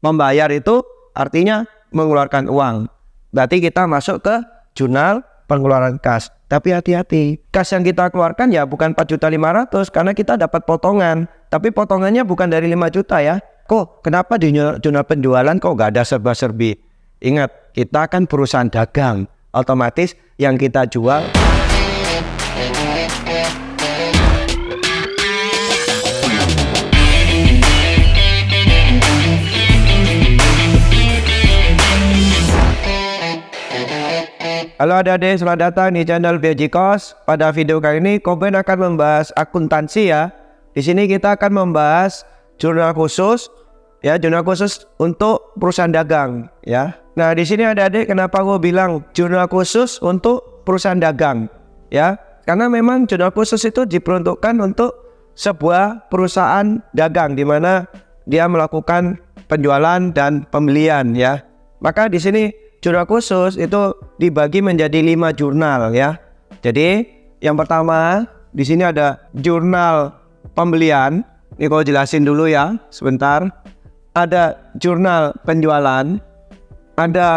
Membayar itu artinya mengeluarkan uang. Berarti kita masuk ke jurnal pengeluaran kas. Tapi hati-hati, kas yang kita keluarkan ya bukan 4.500.000 karena kita dapat potongan. Tapi potongannya bukan dari 5 juta ya. Kok kenapa di jurnal penjualan kok nggak ada serba-serbi? Ingat, kita kan perusahaan dagang. Otomatis yang kita jual Halo adik-adik, selamat datang di channel Biojikos. Pada video kali ini Koben akan membahas akuntansi ya. Di sini kita akan membahas jurnal khusus ya, jurnal khusus untuk perusahaan dagang ya. Nah, di sini adik-adik kenapa gue bilang jurnal khusus untuk perusahaan dagang ya? Karena memang jurnal khusus itu diperuntukkan untuk sebuah perusahaan dagang di mana dia melakukan penjualan dan pembelian ya. Maka di sini jurnal khusus itu dibagi menjadi 5 jurnal ya. Jadi yang pertama di sini ada jurnal pembelian. Ini kalau jelasin dulu ya sebentar. Ada jurnal penjualan, ada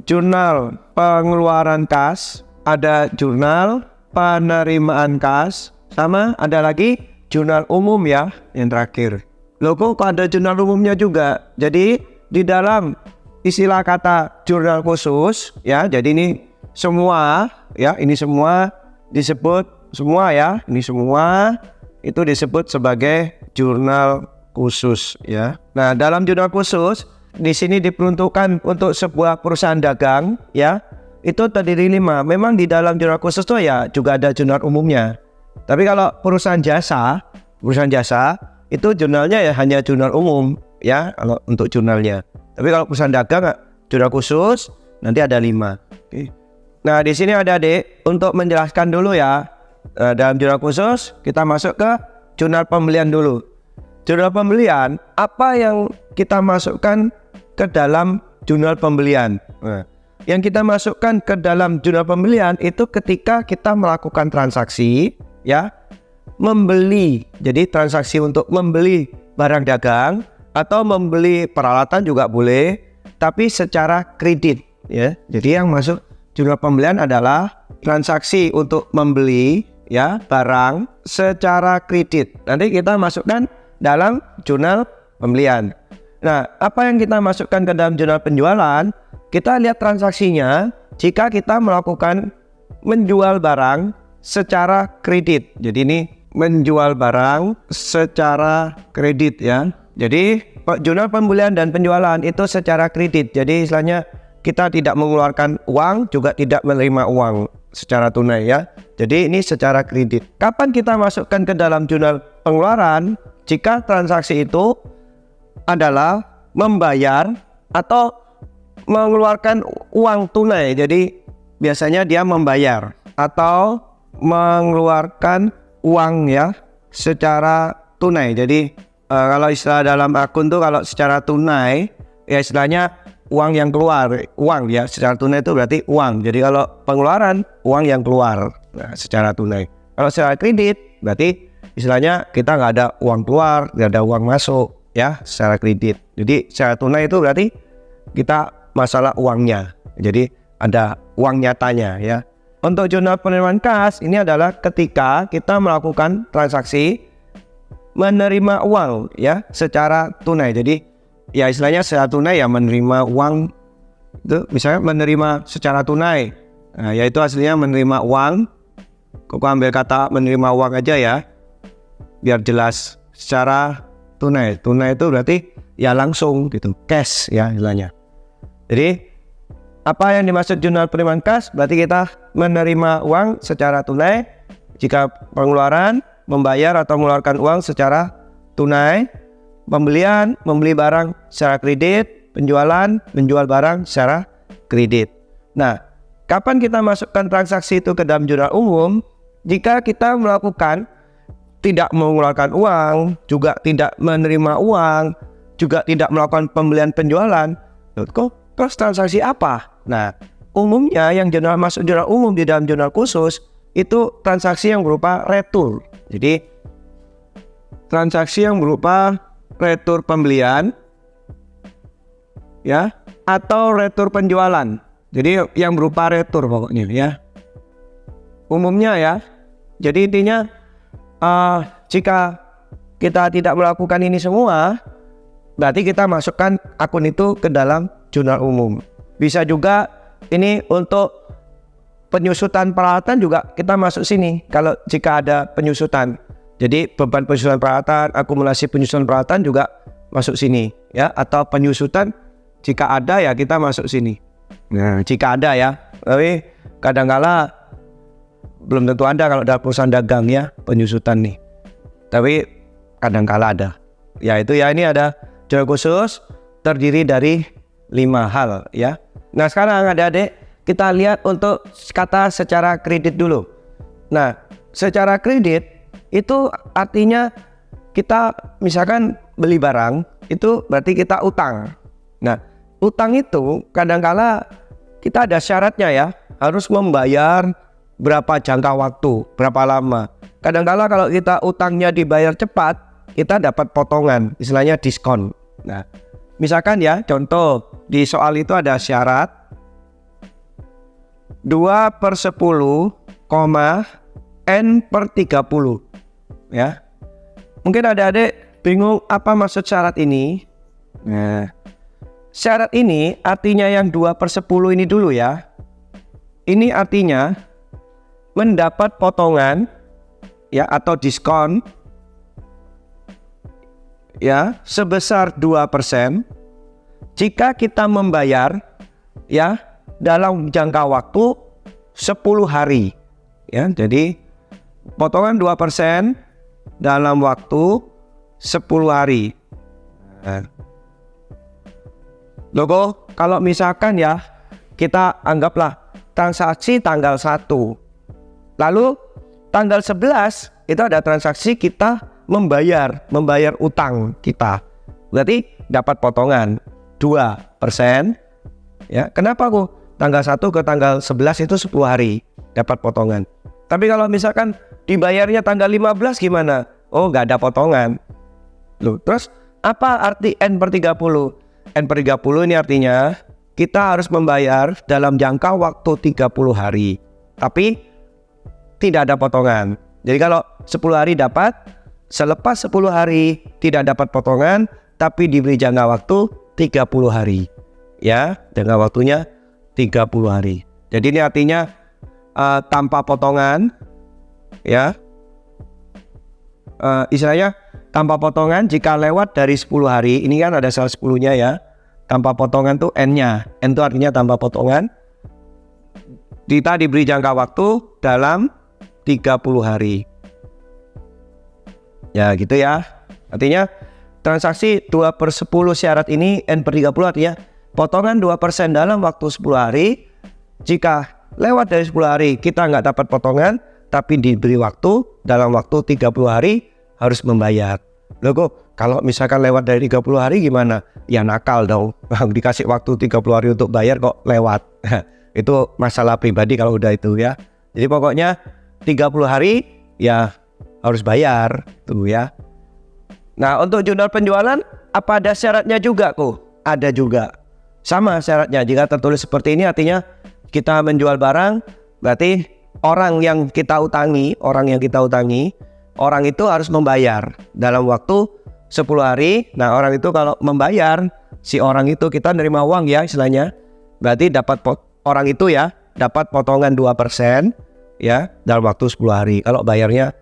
jurnal pengeluaran kas, ada jurnal penerimaan kas, sama ada lagi jurnal umum ya yang terakhir. Loh kok ada jurnal umumnya juga? Jadi di dalam istilah kata jurnal khusus ya, jadi ini semua ya, ini semua disebut semua ya, ini semua itu disebut sebagai jurnal khusus ya. Nah, dalam jurnal khusus di sini diperuntukkan untuk sebuah perusahaan dagang ya, itu terdiri 5. Memang di dalam jurnal khusus tuh ya juga ada jurnal umumnya. Tapi kalau perusahaan jasa itu jurnalnya ya hanya jurnal umum ya, kalau untuk jurnalnya. Tapi kalau perusahaan dagang jurnal khusus nanti ada 5. Oke. Nah, di sini adik-adik untuk menjelaskan dulu ya, dalam jurnal khusus kita masuk ke jurnal pembelian dulu. Jurnal pembelian, apa yang kita masukkan ke dalam jurnal pembelian? Nah, yang kita masukkan ke dalam jurnal pembelian itu ketika kita melakukan transaksi ya, membeli. Jadi transaksi untuk membeli barang dagang atau membeli peralatan juga boleh, tapi secara kredit ya. Jadi yang masuk jurnal pembelian adalah transaksi untuk membeli ya barang secara kredit. Nanti kita masukkan dalam jurnal pembelian. Nah, apa yang kita masukkan ke dalam jurnal penjualan? Kita lihat transaksinya jika kita melakukan menjual barang secara kredit. Jadi ini menjual barang secara kredit ya. Jadi jurnal pembelian dan penjualan itu secara kredit. Jadi istilahnya kita tidak mengeluarkan uang, juga tidak menerima uang secara tunai ya. Jadi ini secara kredit. Kapan kita masukkan ke dalam jurnal pengeluaran? Jika transaksi itu adalah membayar atau mengeluarkan uang tunai. Jadi biasanya dia membayar atau mengeluarkan uang ya secara tunai. Jadi kalau istilah dalam akun tuh kalau secara tunai ya istilahnya uang yang keluar, uang ya secara tunai itu berarti uang. Jadi kalau pengeluaran uang yang keluar secara tunai. Kalau secara kredit berarti istilahnya kita nggak ada uang keluar, nggak ada uang masuk ya secara kredit. Jadi secara tunai itu berarti kita masalah uangnya. Jadi ada uang nyatanya ya. Untuk jurnal penerimaan kas ini adalah ketika kita melakukan transaksi menerima uang ya secara tunai. Jadi ya istilahnya secara tunai ya menerima uang itu misalnya menerima secara tunai. Nah, yaitu aslinya menerima uang. Kok ambil kata menerima uang aja ya biar jelas. Secara tunai. Tunai itu berarti ya langsung gitu, cash ya istilahnya. Jadi apa yang dimaksud jurnal penerimaan kas? Berarti kita menerima uang secara tunai. Jika pengeluaran membayar atau mengeluarkan uang secara tunai, pembelian, membeli barang secara kredit, penjualan, menjual barang secara kredit. Nah, kapan kita masukkan transaksi itu ke dalam jurnal umum? Jika kita melakukan tidak mengeluarkan uang, juga tidak menerima uang, juga tidak melakukan pembelian penjualan, kok terus transaksi apa? Nah, umumnya yang jurnal masuk jurnal umum di dalam jurnal khusus itu transaksi yang berupa retur. Jadi transaksi yang berupa retur pembelian ya, atau retur penjualan. Jadi yang berupa retur pokoknya ya. Umumnya ya. Jadi intinya jika kita tidak melakukan ini semua, berarti kita masukkan akun itu ke dalam jurnal umum. Bisa juga ini untuk penyusutan peralatan juga kita masuk sini kalau jika ada penyusutan. Jadi beban penyusutan peralatan, akumulasi penyusutan peralatan juga masuk sini ya, atau penyusutan jika ada ya kita masuk sini. Nah, jika ada ya. Tapi kadang-kala belum tentu ada kalau ada perusahaan dagang ya penyusutan nih. Tapi kadang-kala ada. Ya itu ya, ini ada jurnal khusus terdiri dari 5 hal ya. Nah, sekarang adik-adik kita lihat untuk kata secara kredit dulu. Nah, secara kredit itu artinya kita misalkan beli barang, itu berarti kita utang. Nah, utang itu kadangkala kita ada syaratnya ya, harus membayar berapa jangka waktu, berapa lama. Kadangkala kalau kita utangnya dibayar cepat, kita dapat potongan, istilahnya diskon. Nah, misalkan ya, contoh di soal itu ada syarat 2/10, N/30 ya. Mungkin adik-adik bingung apa maksud syarat ini. Nah, syarat ini artinya yang 2/10 ini dulu ya. Ini artinya mendapat potongan ya atau diskon ya sebesar 2% jika kita membayar ya dalam jangka waktu 10 hari ya. Jadi potongan 2% dalam waktu 10 hari. Nah, logo kalau misalkan ya kita anggaplah transaksi tanggal 1, lalu tanggal 11 itu ada transaksi kita membayar utang kita, berarti dapat potongan 2% ya. Kenapa kok tanggal 1 ke tanggal 11 itu 10 hari dapat potongan. Tapi kalau misalkan dibayarnya tanggal 15 gimana? Oh, nggak ada potongan. Loh, terus apa arti N/30? N/30 ini artinya kita harus membayar dalam jangka waktu 30 hari. Tapi tidak ada potongan. Jadi kalau 10 hari dapat, selepas 10 hari tidak dapat potongan, tapi diberi jangka waktu 30 hari. Ya, jangka waktunya 30 hari. Jadi ini artinya tanpa potongan ya. Istilahnya tanpa potongan jika lewat dari 10 hari. Ini kan ada sel 10-nya ya. Tanpa potongan tuh N-nya. N itu artinya tanpa potongan. Kita diberi jangka waktu dalam 30 hari. Ya gitu ya. Artinya transaksi 2/10 syarat ini N/30 artinya potongan 2% dalam waktu 10 hari. Jika lewat dari 10 hari kita nggak dapat potongan, tapi diberi waktu dalam waktu 30 hari harus membayar. Loh kok kalau misalkan lewat dari 30 hari gimana? Ya nakal dong. Dikasih waktu 30 hari untuk bayar kok lewat. Itu masalah pribadi kalau udah itu ya. Jadi pokoknya 30 hari ya harus bayar tuh ya. Nah, untuk jurnal penjualan apa ada syaratnya juga kok? Ada juga. Sama syaratnya. Jika tertulis seperti ini artinya kita menjual barang, berarti orang yang kita utangi, orang itu harus membayar dalam waktu 10 hari. Nah, orang itu kalau membayar, si orang itu kita nerima uang ya istilahnya. Berarti orang itu ya dapat potongan 2% ya dalam waktu 10 hari. Kalau bayarnya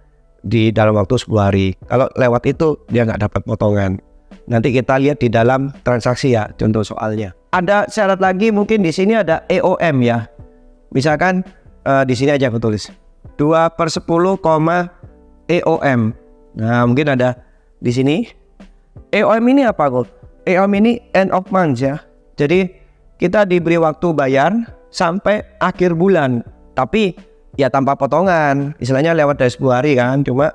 di dalam waktu 10 hari. Kalau lewat itu dia nggak dapat potongan. Nanti kita lihat di dalam transaksi ya, contoh soalnya. Ada syarat lagi, mungkin di sini ada EOM ya. Misalkan di sini aja aku tulis 2/10, EOM. Nah, mungkin ada di sini. EOM ini apa kok? EOM ini end of month ya. Jadi kita diberi waktu bayar sampai akhir bulan. Tapi ya tanpa potongan. Istilahnya lewat dari 10 hari kan. Cuma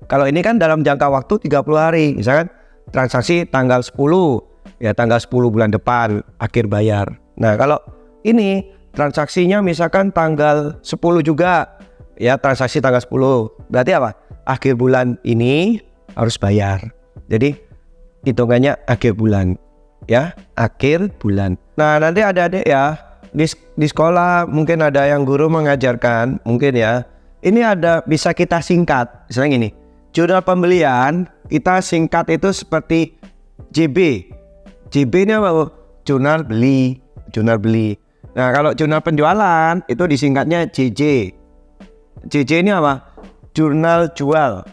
kalau ini kan dalam jangka waktu 30 hari. Misalkan transaksi tanggal 10, ya tanggal 10 bulan depan akhir bayar. Nah, kalau ini transaksinya misalkan tanggal 10 juga, ya transaksi tanggal 10. Berarti apa? Akhir bulan ini harus bayar. Jadi hitungannya akhir bulan. ya, akhir bulan. Nah, nanti adik-adik ya di sekolah mungkin ada yang guru mengajarkan, mungkin ya. Ini ada bisa kita singkat. Misalnya gini, jurnal pembelian kita singkat itu seperti JB. JB ini apa? Jurnal beli, jurnal beli. Nah, kalau jurnal penjualan itu disingkatnya JJ. JJ ini apa? Jurnal jual,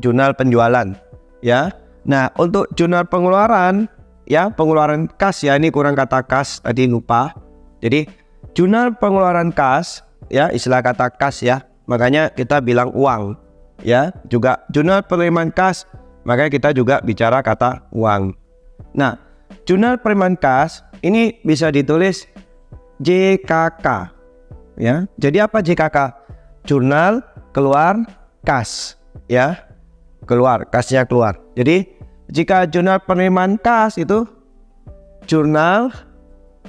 jurnal penjualan, ya. Nah, untuk jurnal pengeluaran, ya, pengeluaran kas ya, ini kurang kata kas tadi lupa. Jadi, jurnal pengeluaran kas, ya, istilah kata kas ya, makanya kita bilang uang, ya. Juga jurnal penerimaan kas, makanya kita juga bicara kata uang. Nah, jurnal penerimaan kas ini bisa ditulis JKK, ya. Jadi apa JKK? Jurnal keluar kas, ya, keluar, kasnya keluar. Jadi jika jurnal penerimaan kas itu jurnal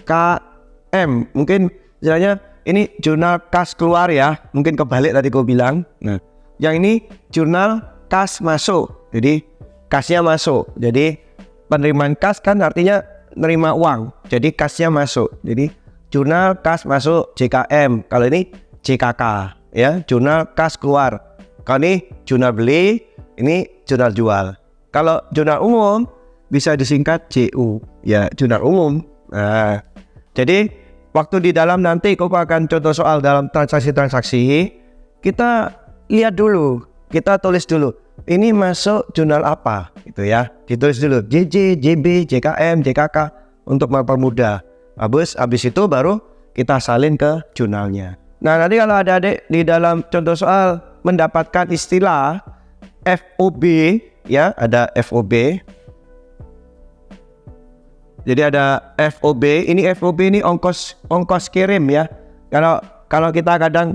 KM, mungkin misalnya ini jurnal kas keluar ya, mungkin kebalik tadi gue bilang. Nah, yang ini jurnal kas masuk, jadi kasnya masuk. Jadi penerimaan kas kan artinya nerima uang, jadi kasnya masuk. Jadi jurnal kas masuk JKM, kalau ini JKK, ya, jurnal kas keluar. Kalau ini jurnal beli, ini jurnal jual. Kalau jurnal umum bisa disingkat JU, ya, jurnal umum. Nah, jadi waktu di dalam nanti Koko akan contoh soal dalam transaksi-transaksi, kita lihat dulu, kita tulis dulu. Ini masuk jurnal apa, gitu ya. Ditulis dulu JJ, JB, JKM, JKK untuk mempermudah. Habis itu baru kita salin ke jurnalnya. Nah, nanti kalau ada adik di dalam contoh soal mendapatkan istilah FOB, ya, ada FOB. Jadi ada FOB, ini FOB ini ongkos kirim ya. Kalau kita kadang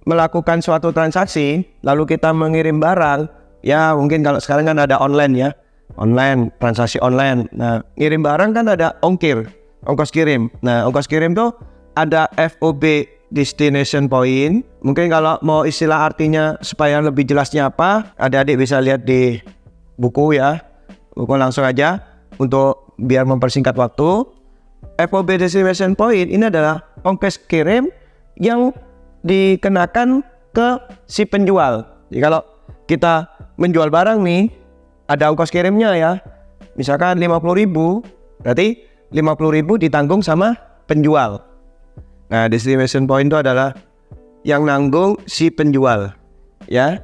melakukan suatu transaksi lalu kita mengirim barang, ya mungkin kalau sekarang kan ada online ya. Online, transaksi online. Nah, ngirim barang kan ada ongkos kirim. Nah, ongkos kirim tuh ada FOB, destination point. Mungkin kalau mau istilah artinya supaya lebih jelasnya apa, adik-adik bisa lihat di buku ya. Buku langsung aja untuk biar mempersingkat waktu. FOB destination point ini adalah ongkos kirim yang dikenakan ke si penjual. Jadi kalau kita menjual barang nih, ada ongkos kirimnya ya. Misalkan 50.000, berarti 50.000 ditanggung sama penjual. Nah, destination point itu adalah yang nanggung si penjual, ya.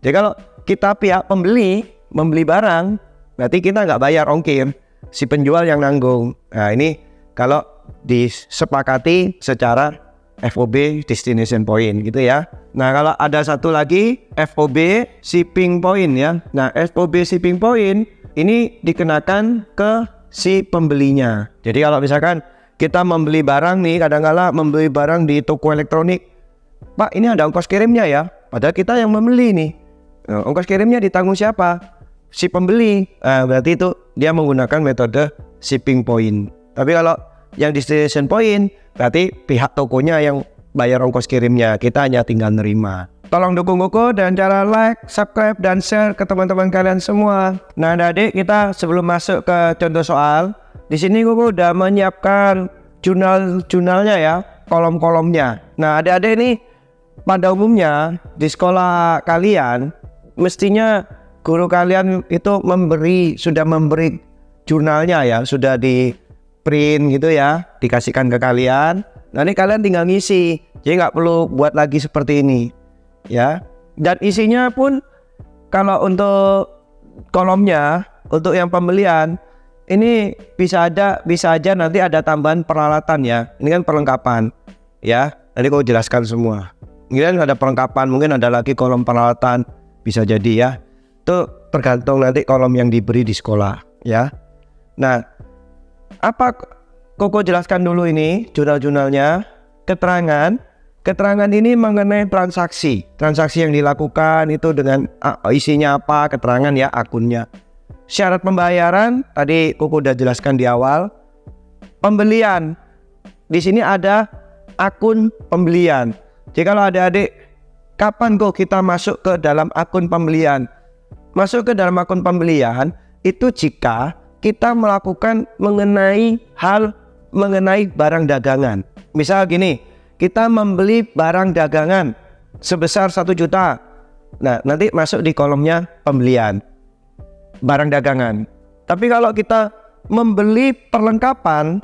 Jadi kalau kita pihak membeli barang, berarti kita nggak bayar ongkir, si penjual yang nanggung. Nah, ini kalau disepakati secara FOB destination point gitu ya. Nah, kalau ada satu lagi FOB shipping point ya. Nah, FOB shipping point ini dikenakan ke si pembelinya. Jadi kalau misalkan kita membeli barang nih, kadang-kala membeli barang di toko elektronik, Pak, ini ada ongkos kirimnya ya, padahal kita yang membeli nih. Nah, ongkos kirimnya ditanggung siapa? Si pembeli. Nah, berarti itu dia menggunakan metode shipping point. Tapi kalau yang destination point, berarti pihak tokonya yang bayar ongkos kirimnya, kita hanya tinggal nerima. Tolong dukung Koko dan cara like, subscribe, dan share ke teman-teman kalian semua. Nah, adik, kita sebelum masuk ke contoh soal, di sini Koko udah menyiapkan jurnalnya ya, kolom-kolomnya. Nah, adik-adik ini pada umumnya di sekolah kalian mestinya guru kalian itu sudah memberi jurnalnya ya, sudah di print gitu ya, dikasihkan ke kalian. Nanti kalian tinggal ngisi, jadi nggak perlu buat lagi seperti ini ya. Dan isinya pun kalau untuk kolomnya, untuk yang pembelian ini bisa aja nanti ada tambahan peralatan ya. Ini kan perlengkapan ya. Nanti aku jelaskan semua. Ini ada perlengkapan, mungkin ada lagi kolom peralatan, bisa jadi ya. Itu tergantung nanti kolom yang diberi di sekolah ya. Nah, apa Koko jelaskan dulu ini jurnal-jurnalnya. Keterangan ini mengenai transaksi yang dilakukan itu dengan isinya apa, keterangan ya, akunnya. Syarat pembayaran tadi Koko udah jelaskan di awal. Pembelian, di sini ada akun pembelian. Jadi kalau adik-adik, kapan kok kita masuk ke dalam akun pembelian? Masuk ke dalam akun pembelian itu jika kita melakukan mengenai barang dagangan. Misal gini, kita membeli barang dagangan sebesar 1 juta. Nah, nanti masuk di kolomnya pembelian barang dagangan. Tapi kalau kita membeli perlengkapan,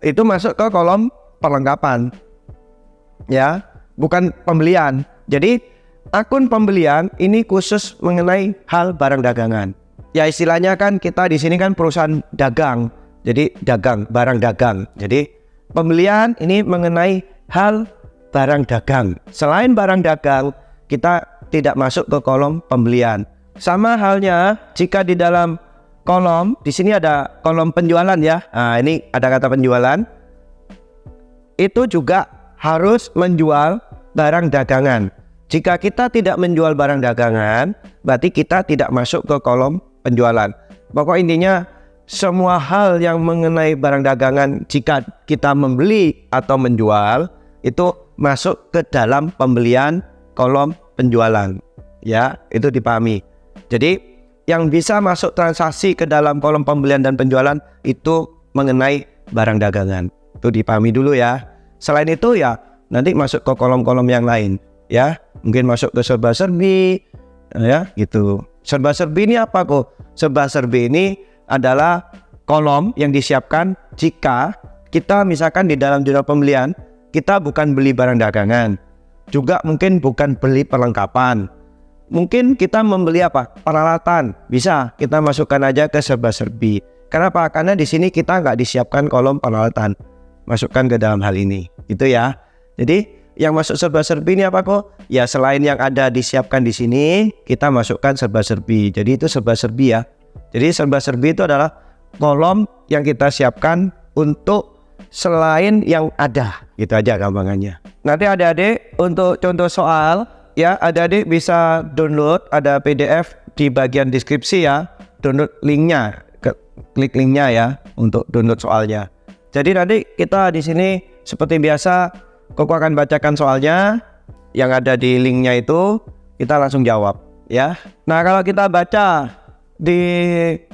itu masuk ke kolom perlengkapan. Ya, bukan pembelian. Jadi, akun pembelian ini khusus mengenai hal barang dagangan. Ya, istilahnya kan kita di sini kan perusahaan dagang. Jadi, dagang, barang dagang. Jadi, pembelian ini mengenai hal barang dagang. Selain barang dagang, kita tidak masuk ke kolom pembelian. Sama halnya jika di dalam kolom, di sini ada kolom penjualan ya. Nah, ini ada kata penjualan. Itu juga harus menjual barang dagangan. Jika kita tidak menjual barang dagangan, berarti kita tidak masuk ke kolom penjualan. Pokok intinya, semua hal yang mengenai barang dagangan jika kita membeli atau menjual itu masuk ke dalam pembelian kolom penjualan. Ya, itu dipahami. Jadi yang bisa masuk transaksi ke dalam kolom pembelian dan penjualan itu mengenai barang dagangan. Itu dipahami dulu ya. Selain itu ya nanti masuk ke kolom-kolom yang lain ya. Mungkin masuk ke serba-serbi ya gitu. Serba-serbi ini apa kok? Serba-serbi ini adalah kolom yang disiapkan jika kita misalkan di dalam jurnal pembelian kita bukan beli barang dagangan, juga mungkin bukan beli perlengkapan, mungkin kita membeli apa? Peralatan, bisa kita masukkan aja ke serba-serbi. Kenapa? Karena di sini kita nggak disiapkan kolom peralatan, masukkan ke dalam hal ini, gitu ya. Jadi yang masuk serba-serbi ini apa kok? Ya selain yang ada disiapkan di sini, kita masukkan serba-serbi. Jadi itu serba-serbi ya. Jadi serba-serbi itu adalah kolom yang kita siapkan untuk selain yang ada, gitu aja gampangannya. Nanti adik-adik untuk contoh soal ya, adik-adik bisa download, ada PDF di bagian deskripsi ya, download linknya, klik linknya ya untuk download soalnya. Jadi nanti kita di sini seperti biasa, Koko akan bacakan soalnya yang ada di linknya itu, kita langsung jawab ya. Nah kalau kita baca di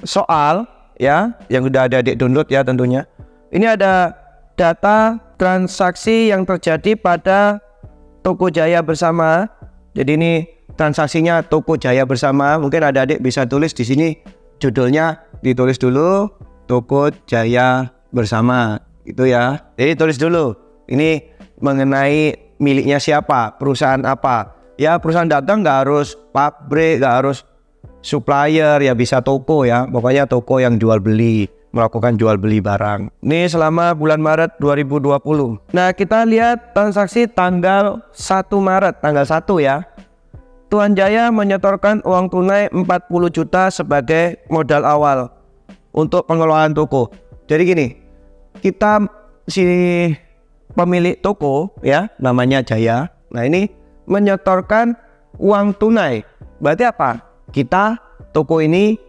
soal ya, yang udah ada adik download ya tentunya, ini ada data transaksi yang terjadi pada Toko Jaya Bersama. Jadi ini transaksinya Toko Jaya Bersama. Mungkin ada adik bisa tulis di sini judulnya, ditulis dulu Toko Jaya Bersama gitu ya. Jadi tulis dulu ini mengenai miliknya siapa, perusahaan apa. Ya perusahaan dagang nggak harus pabrik, nggak harus supplier, ya bisa toko ya. Pokoknya toko yang jual beli, melakukan jual beli barang. Ini selama bulan Maret 2020. Nah kita lihat transaksi tanggal 1 Maret, tanggal 1 ya. Tuan Jaya menyetorkan uang tunai 40 juta sebagai modal awal untuk pengelolaan toko. Jadi gini, kita si pemilik toko ya, namanya Jaya. Nah ini menyetorkan uang tunai. Berarti apa? Kita toko ini,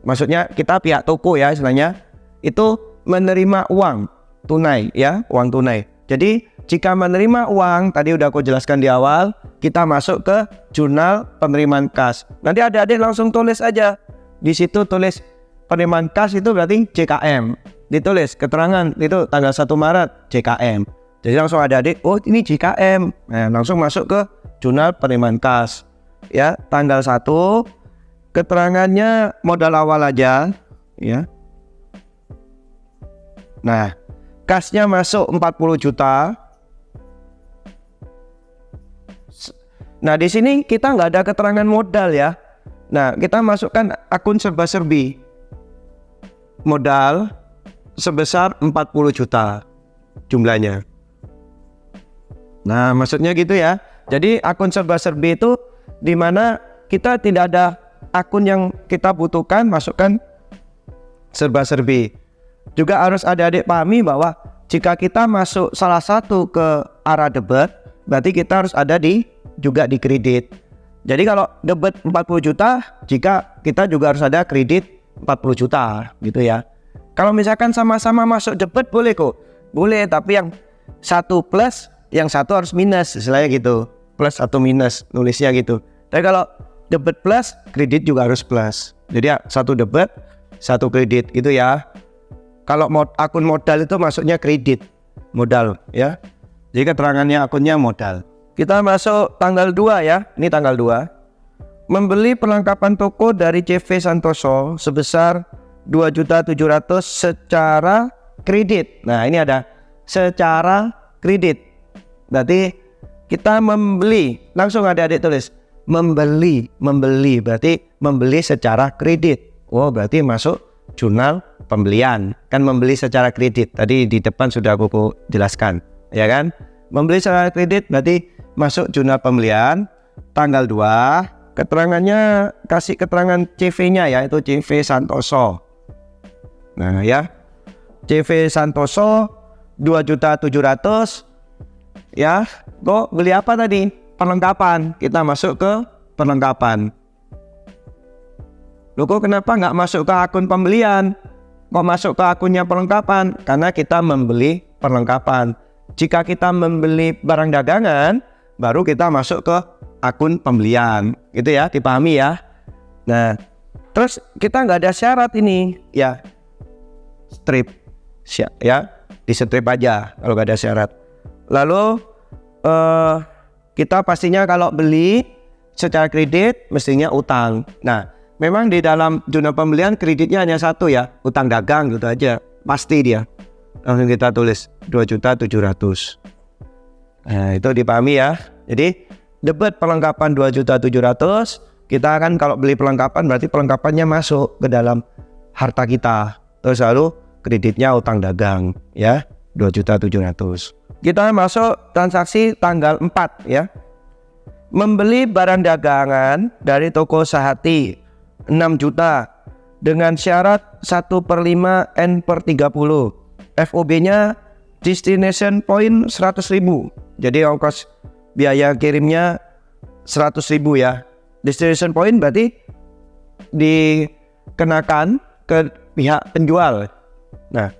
maksudnya kita pihak toko ya istilahnya, itu menerima uang tunai ya, uang tunai. Jadi jika menerima uang, tadi udah aku jelaskan di awal, kita masuk ke jurnal penerimaan kas. Nanti adik-adik langsung tulis aja. Di situ tulis penerimaan kas itu berarti JKM. Ditulis keterangan itu tanggal 1 Maret JKM. Jadi langsung adik-adik, oh ini JKM. Nah, langsung masuk ke jurnal penerimaan kas. Ya, tanggal 1, keterangannya modal awal aja ya. Nah, kasnya masuk 40 juta. Nah, di sini kita nggak ada keterangan modal ya. Nah, kita masukkan akun serba-serbi. Modal sebesar 40 juta jumlahnya. Nah, maksudnya gitu ya. Jadi akun serba-serbi itu di mana kita tidak ada akun yang kita butuhkan, masukkan serba-serbi. Juga harus adik-adik pahami bahwa jika kita masuk salah satu ke arah debit, berarti kita harus ada juga di kredit. Jadi kalau debit 40 juta, jika kita juga harus ada kredit 40 juta gitu ya. Kalau misalkan sama-sama masuk debit boleh kok. Boleh, tapi yang satu plus, yang satu harus minus, istilahnya gitu. Plus atau minus, nulisnya gitu. Tapi kalau debit plus, kredit juga harus plus. Jadi ya, satu debit, satu kredit gitu ya. Kalau akun modal itu masuknya kredit modal ya. Jadi keterangannya akunnya modal. Kita masuk tanggal 2 ya. Ini tanggal 2. Membeli perlengkapan toko dari CV Santoso sebesar 2.700.000 secara kredit. Nah, ini ada secara kredit. Berarti kita membeli, langsung adik-adik tulis membeli berarti membeli secara kredit. Oh, berarti masuk jurnal pembelian. Kan membeli secara kredit. Tadi di depan sudah aku jelaskan, ya kan? Membeli secara kredit berarti masuk jurnal pembelian tanggal 2. Keterangannya kasih keterangan CV-nya ya, itu CV Santoso. Nah ya, CV Santoso 2.700.000 ya. Kok beli apa tadi? Perlengkapan. Kita masuk ke perlengkapan. Loh, kok kenapa nggak masuk ke akun pembelian? Kok masuk ke akunnya perlengkapan? Karena kita membeli perlengkapan. Jika kita membeli barang dagangan, baru kita masuk ke akun pembelian, gitu ya, dipahami ya. Nah, terus kita nggak ada syarat ini, ya, strip, ya, di strip aja kalau nggak ada syarat. Lalu kita pastinya kalau beli secara kredit mestinya utang. Nah, memang di dalam jurnal pembelian kreditnya hanya satu ya, utang dagang gitu aja, pasti dia. Langsung kita tulis 2.700.000. Nah, itu dipahami ya. Jadi debit perlengkapan 2.700.000, kita kan kalau beli perlengkapan berarti perlengkapannya masuk ke dalam harta kita. Terus lalu kreditnya utang dagang ya, 2.700.000. Kita masuk transaksi tanggal 4 ya. Membeli barang dagangan dari toko Sahati 6 juta dengan syarat 1/5 N/30. FOB-nya destination point 100.000. Jadi ongkos biaya kirimnya 100.000 ya. Destination point berarti dikenakan ke pihak penjual. Nah,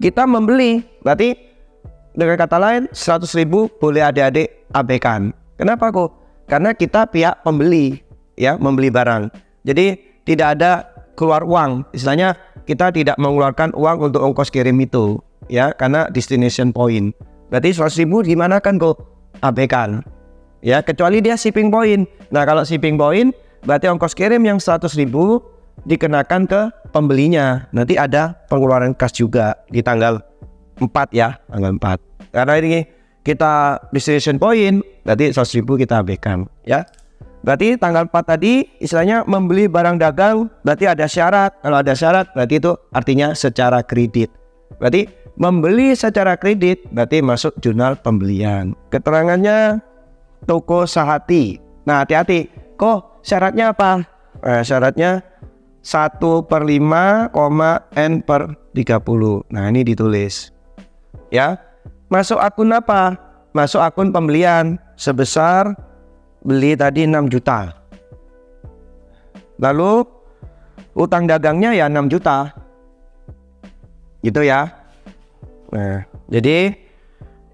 kita membeli berarti dengan kata lain 100.000 boleh adik-adik abaikan. Kenapa kok? Karena kita pihak pembeli ya, membeli barang. Jadi tidak ada keluar uang. Istilahnya kita tidak mengeluarkan uang untuk ongkos kirim itu ya, karena destination point. Berarti 100.000 gimana kan kok? Abaikan ya, kecuali dia shipping point. Nah, kalau shipping point berarti ongkos kirim yang 100.000 dikenakan ke pembelinya. Nanti ada pengeluaran kas juga di tanggal 4 ya, tanggal 4. Karena ini kita destination point berarti 100.000 kita abaikan ya. Berarti tanggal 4 tadi istilahnya membeli barang dagang berarti ada syarat. Kalau ada syarat berarti itu artinya secara kredit. Berarti membeli secara kredit berarti masuk jurnal pembelian. Keterangannya toko Sahati. Nah, hati-hati. Kok syaratnya apa? Syaratnya 1/5, N/30. Nah, ini ditulis. Ya. Masuk akun apa? Masuk akun pembelian sebesar beli tadi 6 juta. Lalu utang dagangnya ya 6 juta. Gitu ya. Nah, jadi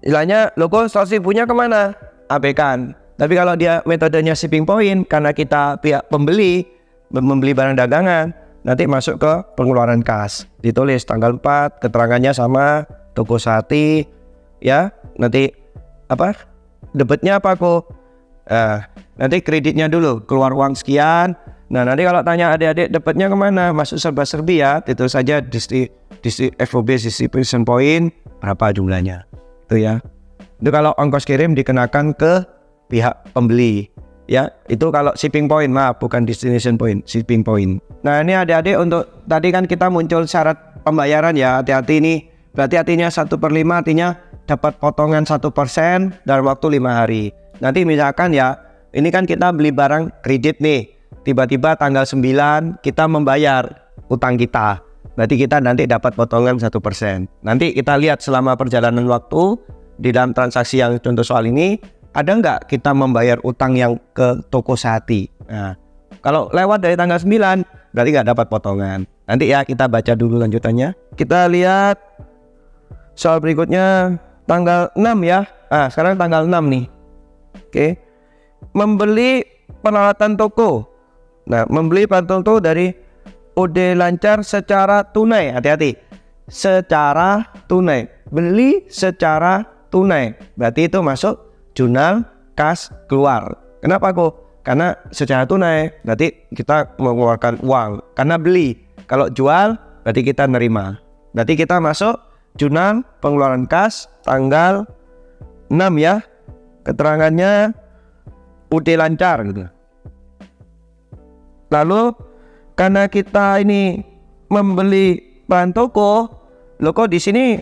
istilahnya logo 100.000-nya kemana? Abaikan. Tapi kalau dia metodenya shipping point, karena kita pihak pembeli membeli barang dagangan, nanti masuk ke pengeluaran kas. Ditulis tanggal 4, keterangannya sama toko Sahati ya. Nanti apa? Debitnya apa kok? Nanti kreditnya dulu, keluar uang sekian. Nah, nanti kalau tanya adik-adik debitnya kemana? Masuk serba-serbi ya. Itu saja di FOB distribution point berapa jumlahnya itu ya. Itu kalau ongkos kirim dikenakan ke pihak pembeli ya. Itu kalau shipping point, maaf, bukan destination point, shipping point. Nah, ini adik-adik untuk tadi kan kita muncul syarat pembayaran ya, hati-hati nih. Berarti artinya 1/5 artinya dapat potongan 1% dalam waktu 5 hari. Nanti misalkan ya, ini kan kita beli barang kredit nih, tiba-tiba tanggal 9 kita membayar utang kita. Berarti kita nanti dapat potongan 1%. Nanti kita lihat selama perjalanan waktu di dalam transaksi yang contoh soal ini, ada nggak kita membayar utang yang ke toko Sahati. Nah, kalau lewat dari tanggal 9 berarti nggak dapat potongan. Nanti ya kita baca dulu lanjutannya. Kita lihat soal berikutnya tanggal 6 ya. Sekarang tanggal 6 nih. Oke. Membeli peralatan toko. Nah, membeli peralatan toko dari OD lancar secara tunai, hati-hati, secara tunai, beli secara tunai, berarti itu masuk jurnal kas keluar. Kenapa kok? Karena secara tunai berarti kita mengeluarkan uang karena beli. Kalau jual berarti kita nerima. Berarti kita masuk jurnal pengeluaran kas tanggal 6 ya. Keterangannya UD lancar gitu. Lalu karena kita ini membeli bahan toko, lo kok di sini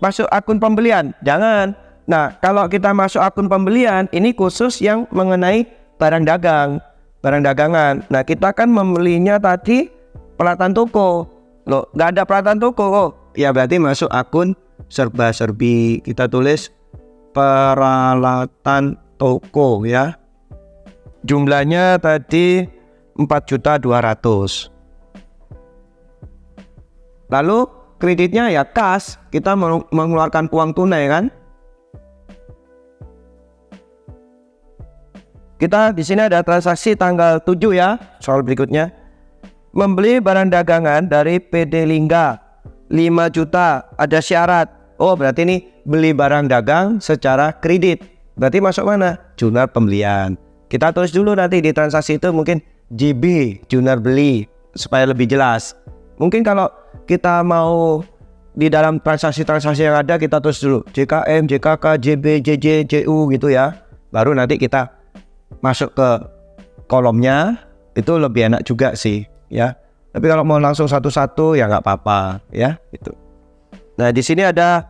masuk akun pembelian? Jangan. Nah, kalau kita masuk akun pembelian, ini khusus yang mengenai barang dagang, barang dagangan. Nah, kita kan membelinya tadi peralatan toko. Loh, nggak ada peralatan toko kok. Ya berarti masuk akun serba-serbi. Kita tulis peralatan toko ya. Jumlahnya tadi 4.200.000. Lalu kreditnya ya kas, kita mengeluarkan uang tunai kan. Kita di sini ada transaksi tanggal 7 ya. Soal berikutnya. Membeli barang dagangan dari PD Lingga 5 juta, ada syarat. Oh, berarti ini beli barang dagang secara kredit. Berarti masuk mana? Jurnal pembelian. Kita tulis dulu nanti di transaksi itu mungkin JB, jurnal beli, supaya lebih jelas. Mungkin kalau kita mau di dalam transaksi-transaksi yang ada kita tulis dulu JKM, JKK, JB, JJ, JU gitu ya. Baru nanti kita masuk ke kolomnya, itu lebih enak juga sih ya. Tapi kalau mau langsung satu-satu ya nggak apa-apa ya gitu. Nah di sini ada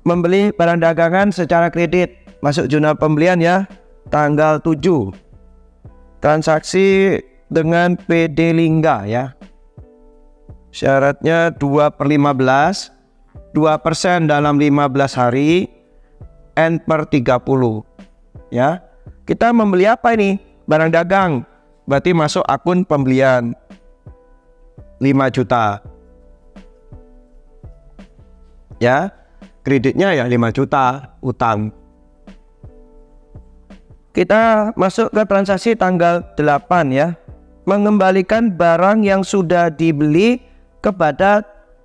membeli barang dagangan secara kredit, masuk jurnal pembelian ya, tanggal 7. Transaksi dengan PD Lingga ya. Syaratnya 2/15, 2% dalam 15 hari, N/30 ya. Kita membeli apa ini? Barang dagang. Berarti masuk akun pembelian 5 juta. Ya, kreditnya ya 5 juta, utang. Kita masuk ke transaksi tanggal 8 ya. Mengembalikan barang yang sudah dibeli kepada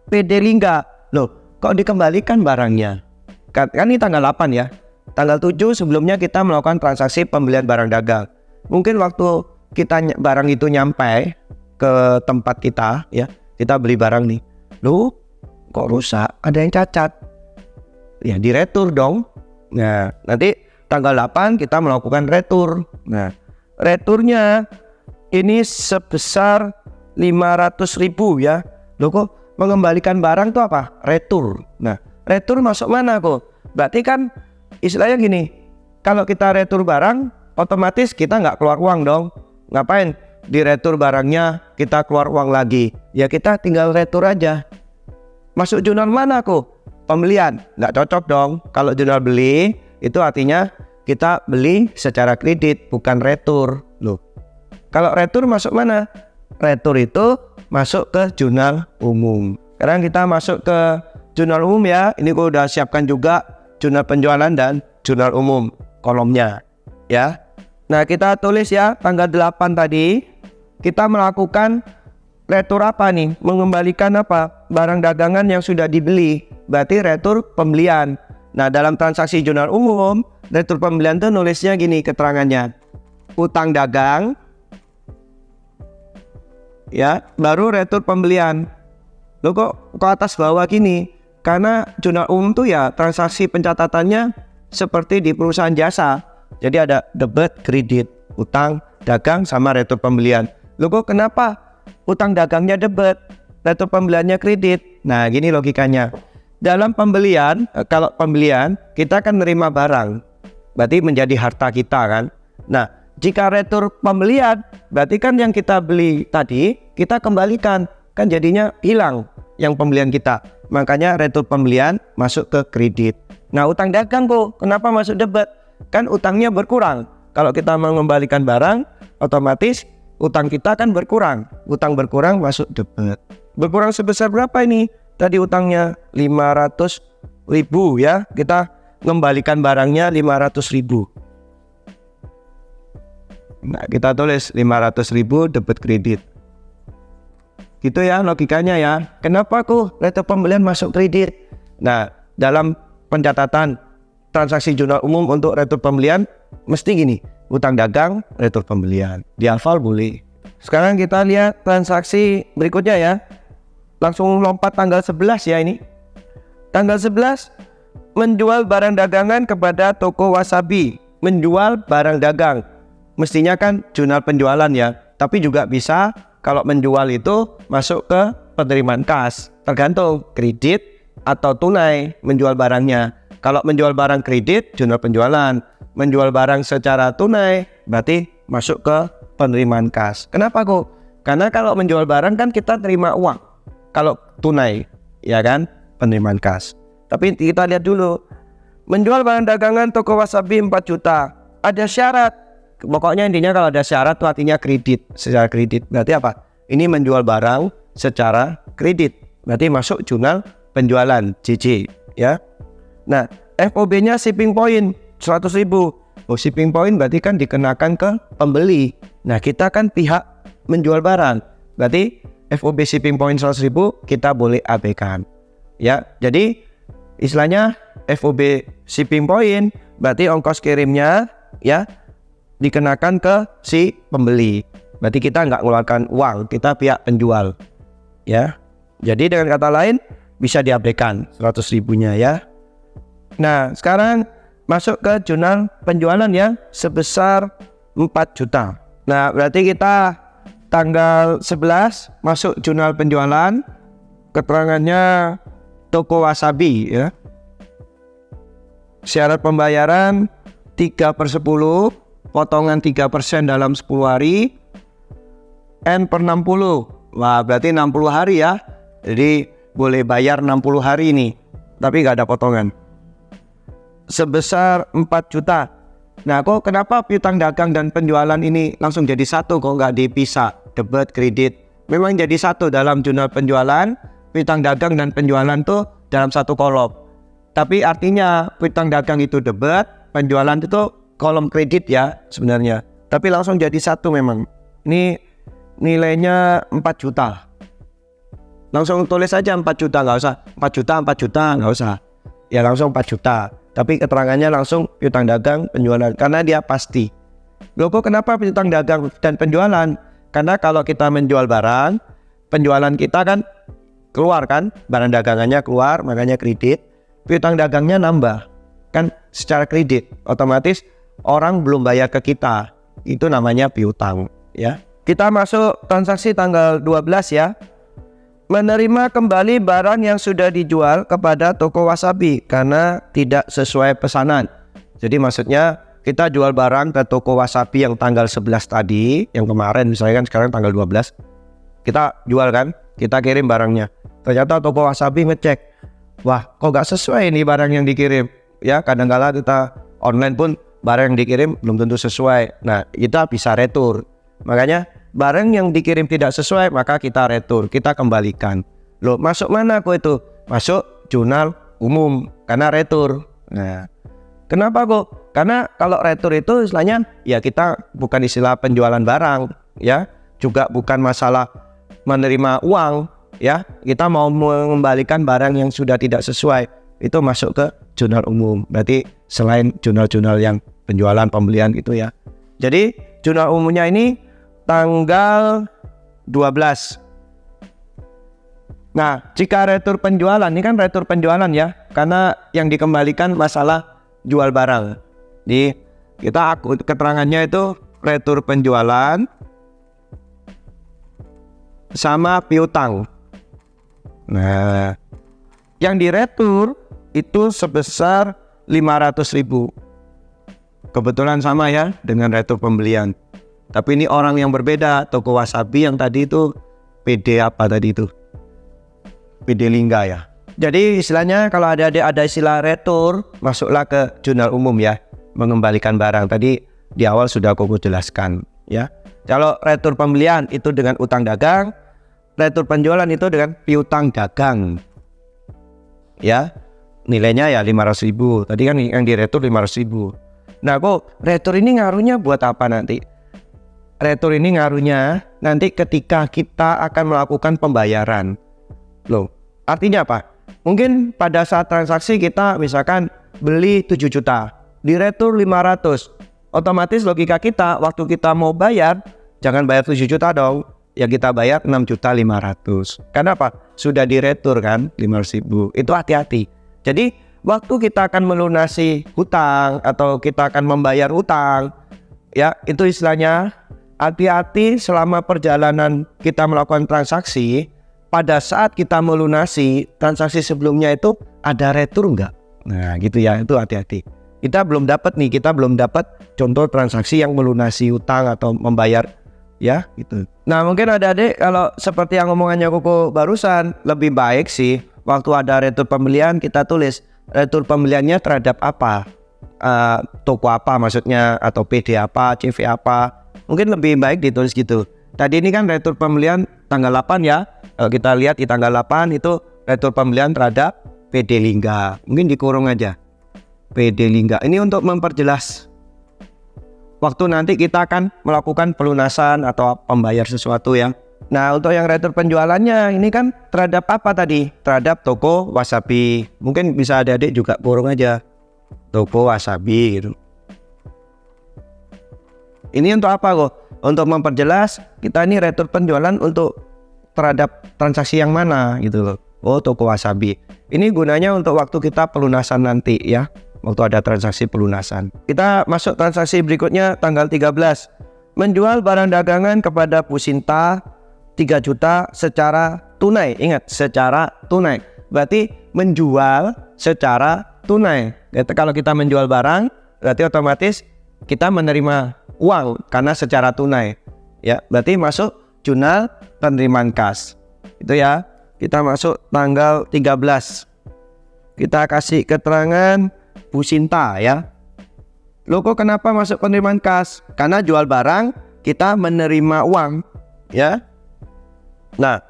PD Lingga. Loh, kok dikembalikan barangnya? Kan ini tanggal 8 ya. Tanggal 7 sebelumnya kita melakukan transaksi pembelian barang dagang. Mungkin waktu kita barang itu nyampe ke tempat kita ya, kita beli barang nih. Loh, kok rusak? Ada yang cacat. Ya diretur dong. Nah, nanti tanggal 8 kita melakukan retur. Nah, returnya ini sebesar 500.000 ya. Loh kok mengembalikan barang itu apa? Retur. Nah, retur masuk mana kok? Berarti kan istilahnya gini, kalau kita retur barang, otomatis kita nggak keluar uang dong. Ngapain? Di retur barangnya kita keluar uang lagi. Ya kita tinggal retur aja. Masuk jurnal mana kok? Pembelian. Nggak cocok dong. Kalau jurnal beli, itu artinya kita beli secara kredit, bukan retur. Loh. Kalau retur masuk mana? Retur itu masuk ke jurnal umum. Sekarang kita masuk ke jurnal umum ya. Ini gue udah siapkan juga jurnal penjualan dan jurnal umum kolomnya ya. Nah kita tulis ya tanggal 8 tadi kita melakukan retur apa nih? Mengembalikan apa? Barang dagangan yang sudah dibeli. Berarti retur pembelian. Nah dalam transaksi jurnal umum, retur pembelian tuh nulisnya gini keterangannya. Utang dagang ya, baru retur pembelian. Loh kok atas bawah gini? Karena jurnal umum tuh ya transaksi pencatatannya seperti di perusahaan jasa. Jadi ada debit, kredit, utang, dagang sama retur pembelian. Loh kok kenapa utang dagangnya debit, retur pembeliannya kredit? Nah gini logikanya. Dalam pembelian, kalau pembelian kita kan nerima barang, berarti menjadi harta kita kan. Nah jika retur pembelian, berarti kan yang kita beli tadi kita kembalikan, kan jadinya hilang yang pembelian kita. Makanya retur pembelian masuk ke kredit. Nah utang dagang kok kenapa masuk debit? Kan utangnya berkurang. Kalau kita mengembalikan barang, otomatis utang kita kan berkurang. Utang berkurang masuk debit. Berkurang sebesar berapa ini? Tadi utangnya 500.000 ya. Kita mengembalikan barangnya 500.000. Nah kita tulis 500.000 debit kredit. Gitu ya logikanya ya. Kenapa kok retur pembelian masuk kredit? Nah, dalam pencatatan transaksi jurnal umum untuk retur pembelian mesti gini, utang dagang, retur pembelian. Dihafal boleh. Sekarang kita lihat transaksi berikutnya ya. Langsung lompat tanggal 11 ya ini. Tanggal 11 menjual barang dagangan kepada toko Wasabi. Menjual barang dagang. Mestinya kan jurnal penjualan ya. Tapi juga bisa kalau menjual itu masuk ke penerimaan kas. Tergantung kredit atau tunai menjual barangnya. Kalau menjual barang kredit, jurnal penjualan. Menjual barang secara tunai, berarti masuk ke penerimaan kas. Kenapa kok? Karena kalau menjual barang kan kita terima uang. Kalau tunai, ya kan, penerimaan kas. Tapi kita lihat dulu. Menjual barang dagangan toko Wasabi 4 juta. Ada syarat. Pokoknya intinya kalau ada syarat itu artinya kredit. Secara kredit. Berarti apa? Ini menjual barang secara kredit. Berarti masuk jurnal penjualan, JJ. Ya. Nah, FOB-nya shipping point 100.000. Oh, shipping point berarti kan dikenakan ke pembeli. Nah, kita kan pihak menjual barang. Berarti FOB shipping point 100.000 kita boleh abaikan. Ya, jadi istilahnya FOB shipping point berarti ongkos kirimnya ya dikenakan ke si pembeli. Berarti kita nggak mengeluarkan uang, kita pihak penjual. Ya. Jadi dengan kata lain bisa diabaikan 100.000-nya ya. Nah, sekarang masuk ke jurnal penjualan ya sebesar 4 juta. Nah, berarti kita tanggal 11 masuk jurnal penjualan. Keterangannya toko Wasabi ya. Syarat pembayaran 3/10, potongan 3% dalam 10 hari, N/60. Wah, berarti 60 hari ya. Jadi boleh bayar 60 hari ini, tapi nggak ada potongan. Sebesar 4 juta. Nah, kok kenapa piutang dagang dan penjualan ini langsung jadi satu, kok nggak dipisah, debit, kredit? Memang jadi satu dalam jurnal penjualan, piutang dagang dan penjualan tuh dalam satu kolom. Tapi artinya piutang dagang itu debit, penjualan itu kolom kredit ya sebenarnya. Tapi langsung jadi satu memang. Ini nilainya 4 juta. Langsung tulis aja 4 juta, nggak usah 4 juta, 4 juta, nggak usah. Ya langsung 4 juta. Tapi keterangannya langsung piutang dagang, penjualan. Karena dia pasti. Loh kok kenapa piutang dagang dan penjualan? Karena kalau kita menjual barang, penjualan kita kan keluar kan, barang dagangannya keluar, makanya kredit. Piutang dagangnya nambah. Kan secara kredit, otomatis orang belum bayar ke kita. Itu namanya piutang ya. Kita masuk transaksi tanggal 12 ya. Menerima kembali barang yang sudah dijual kepada toko Wasabi karena tidak sesuai pesanan. Jadi maksudnya kita jual barang ke toko Wasabi yang tanggal 11 tadi, yang kemarin misalnya kan sekarang tanggal 12. Kita jual kan, kita kirim barangnya. Ternyata toko Wasabi ngecek, wah kok gak sesuai nih barang yang dikirim. Ya kadang-kala kita online pun barang yang dikirim belum tentu sesuai. Nah kita bisa retur. Makanya barang yang dikirim tidak sesuai maka kita retur, kita kembalikan. Loh masuk mana kok itu? Masuk jurnal umum karena retur. Nah kenapa kok? Karena kalau retur itu istilahnya ya kita bukan istilah penjualan barang ya, juga bukan masalah menerima uang ya, kita mau mengembalikan barang yang sudah tidak sesuai, itu masuk ke jurnal umum. Berarti selain jurnal-jurnal yang penjualan pembelian itu ya. Jadi jurnal umumnya ini tanggal 12. Nah, jika retur penjualan, ini kan retur penjualan ya, karena yang dikembalikan masalah jual barang. Jadi kita keterangannya itu retur penjualan sama piutang. Nah, yang diretur itu sebesar 500.000. Kebetulan sama ya dengan retur pembelian. Tapi ini orang yang berbeda. Toko Wasabi yang tadi itu PD apa tadi itu? PD Lingga ya. Jadi istilahnya kalau ada istilah retur, masuklah ke jurnal umum ya, mengembalikan barang. Tadi di awal sudah aku jelaskan ya. Kalau retur pembelian itu dengan utang dagang, retur penjualan itu dengan piutang dagang. Ya. Nilainya ya 500.000. Tadi kan yang diretur 500.000. Nah, kok retur ini ngaruhnya buat apa nanti? retur ini ngaruhnya nanti ketika kita akan melakukan pembayaran. Loh, artinya apa? Mungkin pada saat transaksi kita misalkan beli 7 juta, diretur 500. Otomatis logika kita waktu kita mau bayar, jangan bayar 7 juta dong. Ya kita bayar 6.500.000. Karena apa? Sudah diretur kan 500.000. Itu hati-hati. Jadi waktu kita akan melunasi hutang atau kita akan membayar hutang, ya itu istilahnya hati-hati selama perjalanan kita melakukan transaksi. Pada saat kita melunasi transaksi sebelumnya itu ada retur enggak? Nah gitu ya, itu hati-hati. Kita belum dapat contoh transaksi yang melunasi hutang atau membayar ya gitu. Nah mungkin adik-adik kalau seperti yang ngomongannya Koko barusan, lebih baik sih waktu ada retur pembelian kita tulis retur pembeliannya terhadap apa, toko apa maksudnya, atau PD apa, CV apa. Mungkin lebih baik ditulis gitu. Tadi ini kan retur pembelian tanggal 8 ya. Kalau kita lihat di tanggal 8 itu retur pembelian terhadap PD Lingga. Mungkin dikurung aja PD Lingga. Ini untuk memperjelas waktu nanti kita akan melakukan pelunasan atau membayar sesuatu ya. Nah untuk yang retur penjualannya ini kan terhadap apa tadi? Terhadap toko Wasabi. Mungkin bisa adik-adik juga kurung aja toko Wasabi gitu. Ini untuk apa kok? Untuk memperjelas kita ini retur penjualan untuk terhadap transaksi yang mana gitu loh. Oh toko Wasabi. Ini gunanya untuk waktu kita pelunasan nanti ya. Waktu ada transaksi pelunasan. Kita masuk transaksi berikutnya tanggal 13. Menjual barang dagangan kepada Bu Sinta 3 juta secara tunai. Ingat, secara tunai. Berarti menjual secara tunai. Jadi, kalau kita menjual barang, berarti otomatis kita menerima uang karena secara tunai. Ya, berarti masuk jurnal penerimaan kas. Itu ya. Kita masuk tanggal 13. Kita kasih keterangan Bu Sinta ya. Loh kok kenapa masuk penerimaan kas? Karena jual barang kita menerima uang ya. Nah,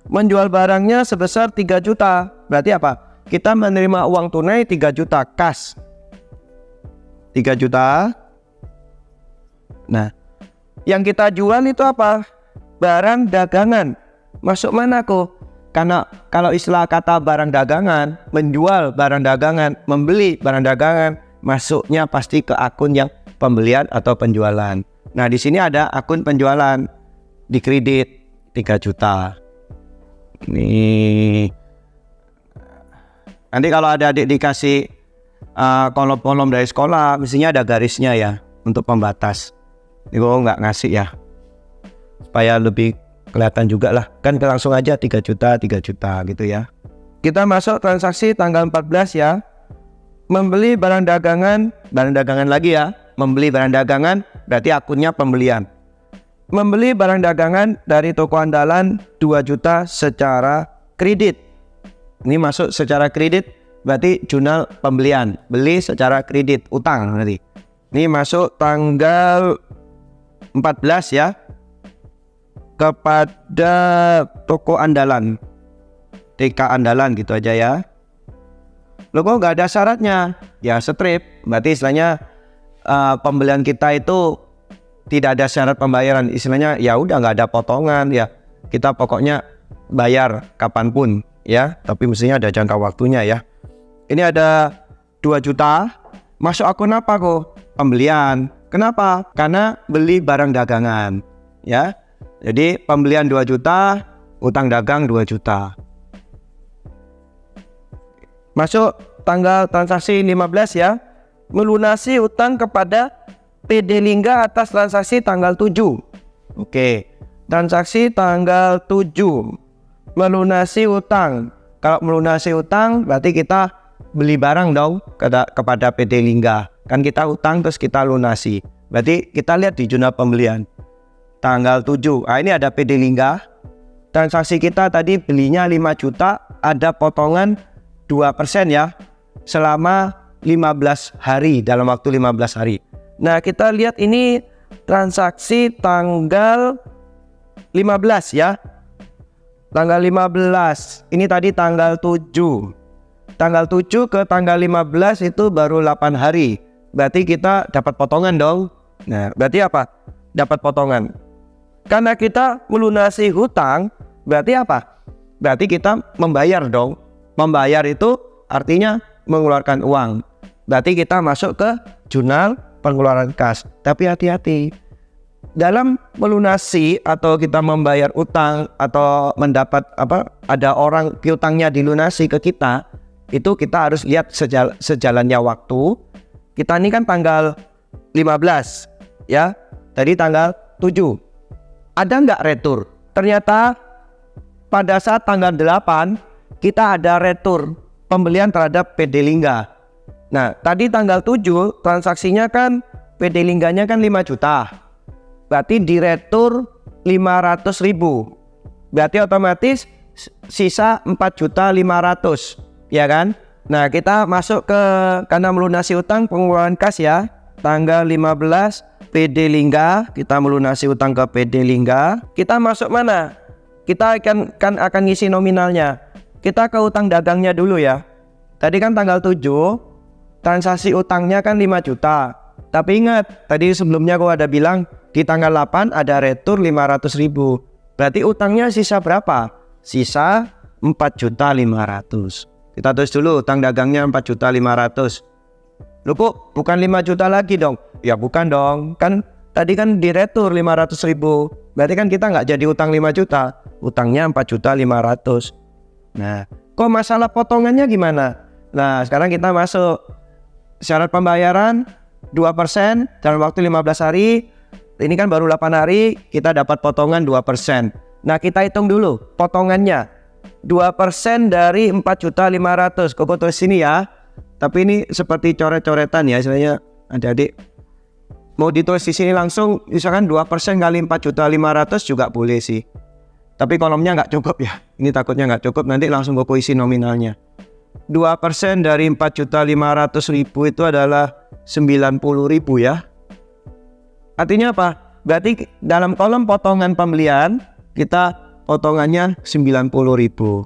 menjual barangnya sebesar 3 juta. Berarti apa? Kita menerima uang tunai 3 juta kas. 3 juta. Nah, yang kita jual itu apa? Barang dagangan. Masuk mana kok? Karena kalau istilah kata barang dagangan, menjual barang dagangan, membeli barang dagangan, masuknya pasti ke akun yang pembelian atau penjualan. Nah, di sini ada akun penjualan di kredit 3 juta. Ini nanti kalau ada adik dikasih kolom-kolom dari sekolah, mestinya ada garisnya ya untuk pembatas. Ini kok nggak ngasih ya, supaya lebih kelihatan juga lah. Kan langsung aja 3 juta gitu ya. Kita masuk transaksi tanggal 14 ya. Membeli barang dagangan lagi ya. Membeli barang dagangan berarti akunnya pembelian. Membeli barang dagangan dari toko andalan 2 juta secara kredit. Ini masuk secara kredit berarti jurnal pembelian. Beli secara kredit, utang nanti. Ini masuk tanggal 14 ya. Kepada toko andalan, TK andalan gitu aja ya. Loh kok nggak ada syaratnya? Ya strip, berarti istilahnya pembelian kita itu tidak ada syarat pembayaran. Istilahnya ya udah nggak ada potongan ya. Kita pokoknya bayar kapanpun ya. Tapi mestinya ada jangka waktunya ya. Ini ada 2 juta. Masuk akun apa kok? Pembelian. Kenapa? Karena beli barang dagangan ya. Jadi pembelian 2 juta, utang dagang 2 juta. Masuk tanggal transaksi 15 ya. Melunasi utang kepada PD Lingga atas transaksi tanggal 7. Oke. Transaksi tanggal 7. Melunasi utang. Kalau melunasi utang berarti kita beli barang dong kepada PD Lingga. Kan kita utang terus kita lunasi. Berarti kita lihat di jurnal pembelian. Tanggal 7. Nah, ini ada PD Lingga. Transaksi kita tadi belinya 5 juta, ada potongan 2% ya. Selama 15 hari, dalam waktu 15 hari. Nah, kita lihat ini transaksi tanggal 15 ya. Tanggal 15. Ini tadi tanggal 7. Tanggal 7 ke tanggal 15 itu baru 8 hari. Berarti kita dapat potongan dong. Nah, berarti apa? dapat potongan. Karena kita melunasi hutang, berarti apa? Berarti kita membayar dong. Membayar itu artinya mengeluarkan uang. Berarti kita masuk ke jurnal pengeluaran kas. Tapi hati-hati. Dalam melunasi atau kita membayar utang atau mendapat ada orang piutangnya dilunasi ke kita, itu kita harus lihat sejalannya waktu. Kita ini kan tanggal 15 ya. Tadi tanggal 7. Ada nggak retur? Ternyata pada saat tanggal 8 kita ada retur pembelian terhadap PD Lingga. Nah, tadi tanggal 7 transaksinya kan PD Lingganya kan 5 juta. Berarti diretur 500.000. Berarti otomatis sisa 4.500.000, ya kan? Nah, kita masuk ke karena melunasi utang pengeluaran kas ya. Tanggal 15 PD Lingga, kita melunasi utang ke PD Lingga. Kita masuk mana? Kita akan ngisi nominalnya. Kita ke utang dagangnya dulu ya. Tadi kan tanggal 7 transaksi utangnya kan 5 juta. Tapi ingat, tadi sebelumnya aku ada bilang di tanggal 8 ada retur 500.000. Berarti utangnya sisa berapa? Sisa 4.500.000. Kita tulis dulu utang dagangnya 4.500.000. Loh kok bukan 5 juta lagi dong? Ya bukan dong. Kan tadi kan diretur 500.000. Berarti kan kita nggak jadi utang 5 juta. Utangnya 4.500.000. Nah, kok masalah potongannya gimana? Nah, sekarang kita masuk syarat pembayaran 2% dalam waktu 15 hari. Ini kan baru 8 hari, kita dapat potongan 2%. Nah, kita hitung dulu potongannya. 2% dari 4.500.000. Kok tulis sini ya. Tapi ini seperti coret-coretan ya, istilahnya adik-adik. Mau ditulis di sini langsung, misalkan 2% kali 4.500.000 juga boleh sih. Tapi kolomnya nggak cukup ya. Ini takutnya nggak cukup, nanti langsung aku isi nominalnya. 2% dari 4.500.000 itu adalah 90.000 ya. Artinya apa? Berarti dalam kolom potongan pembelian kita potongannya 90.000.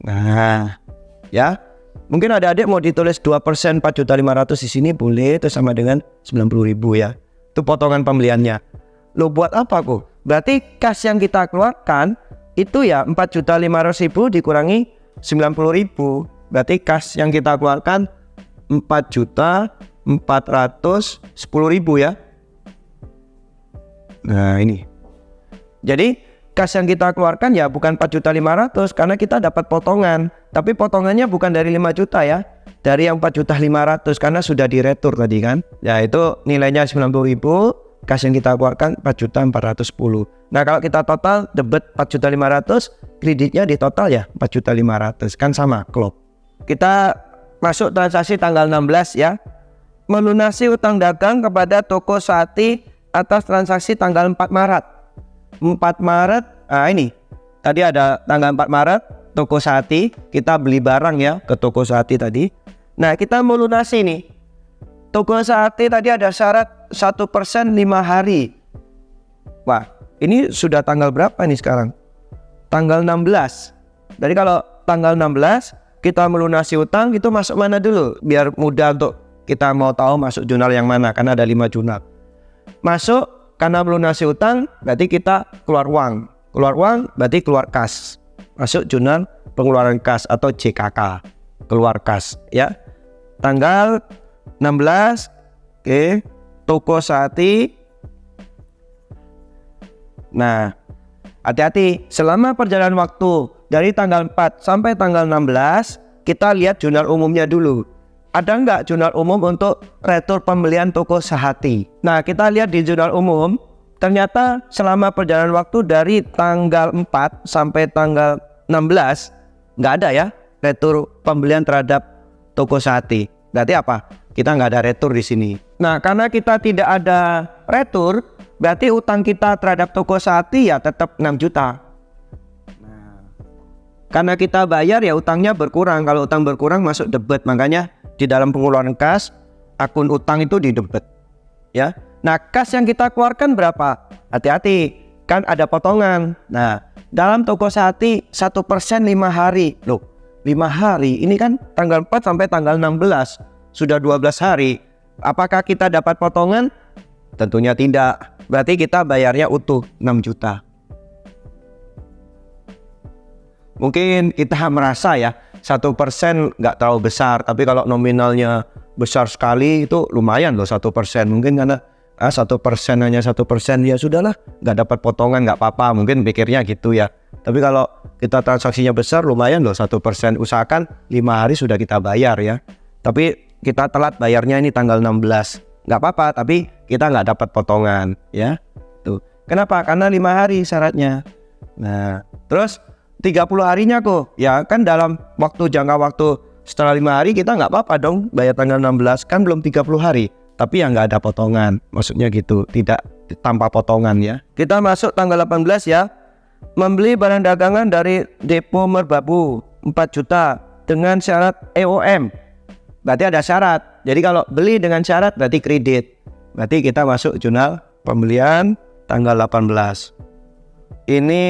Nah, ya. Mungkin ada adik mau ditulis 2% 4.500.000 di sini boleh, itu sama dengan 90.000 ya. Itu potongan pembeliannya. Lo buat apa kok? Berarti kas yang kita keluarkan itu ya 4.500.000 dikurangi 90.000. Berarti kas yang kita keluarkan 4.410.000 ya. Nah ini. Jadi kas yang kita keluarkan ya bukan 4.500.000 karena kita dapat potongan. Tapi potongannya bukan dari 5 juta ya. Dari yang 4.500.000 karena sudah diretur tadi kan. Ya itu nilainya 90.000. Kas yang kita keluarkan 4.410.000. Nah kalau kita total debit 4.500.000, kreditnya di total ya 4.500.000. Kan sama, klop. Kita masuk transaksi tanggal 16 ya. Melunasi utang dagang kepada toko Sati atas transaksi tanggal 4 Maret. 4 Maret, nah ini. Tadi ada tanggal 4 Maret, toko Sati. Kita beli barang ya ke toko Sati tadi. Nah kita melunasi nih. Toko Sati tadi ada syarat 1% 5 hari. Wah, ini sudah tanggal berapa nih sekarang? Tanggal 16. Jadi kalau tanggal 16 kita melunasi utang itu masuk mana dulu? Biar mudah untuk kita mau tahu masuk jurnal yang mana, karena ada 5 jurnal. Masuk karena melunasi utang berarti kita keluar uang. Keluar uang berarti keluar kas. Masuk jurnal pengeluaran kas atau JKK. Keluar kas ya. Tanggal 16 oke. Toko Sati. Nah, hati-hati selama perjalanan waktu dari tanggal 4 sampai tanggal 16 kita lihat jurnal umumnya dulu. Ada nggak jurnal umum untuk retur pembelian toko Sehati? Nah, kita lihat di jurnal umum, ternyata selama perjalanan waktu dari tanggal 4 sampai tanggal 16 nggak ada ya retur pembelian terhadap toko Sehati. Berarti apa? Kita nggak ada retur di sini. Nah, karena kita tidak ada retur, berarti utang kita terhadap toko Sehati ya tetap 6 juta. Nah, karena kita bayar ya utangnya berkurang. Kalau utang berkurang masuk debit, makanya di dalam pengeluaran kas akun utang itu di debit. Ya. Nah, kas yang kita keluarkan berapa? Hati-hati, kan ada potongan. Nah, dalam toko Sehati 1% 5 hari. Loh, 5 hari ini kan tanggal 4 sampai tanggal 16. Sudah 12 hari. Apakah kita dapat potongan? Tentunya tidak. Berarti kita bayarnya utuh 6 juta. Mungkin kita merasa ya 1% nggak terlalu besar, tapi kalau nominalnya besar sekali itu lumayan loh 1%. Mungkin karena 1% hanya 1% ya sudahlah, nggak dapat potongan nggak apa-apa, mungkin pikirnya gitu ya. Tapi kalau kita transaksinya besar lumayan loh 1%. Usahakan 5 hari sudah kita bayar ya. Tapi kita telat bayarnya ini tanggal 16, nggak apa-apa, tapi kita nggak dapat potongan ya. Tuh. Kenapa? Karena 5 hari syaratnya. Nah, terus 30 harinya kok, ya kan dalam jangka waktu setelah 5 hari kita nggak apa-apa dong bayar tanggal 16, kan belum 30 hari, tapi yang nggak ada potongan, maksudnya gitu, tidak tanpa potongan ya. Kita masuk tanggal 18 ya, membeli barang dagangan dari Depo Merbabu 4 juta dengan syarat EOM, berarti ada syarat, jadi kalau beli dengan syarat berarti kredit, berarti kita masuk jurnal pembelian tanggal 18. Ini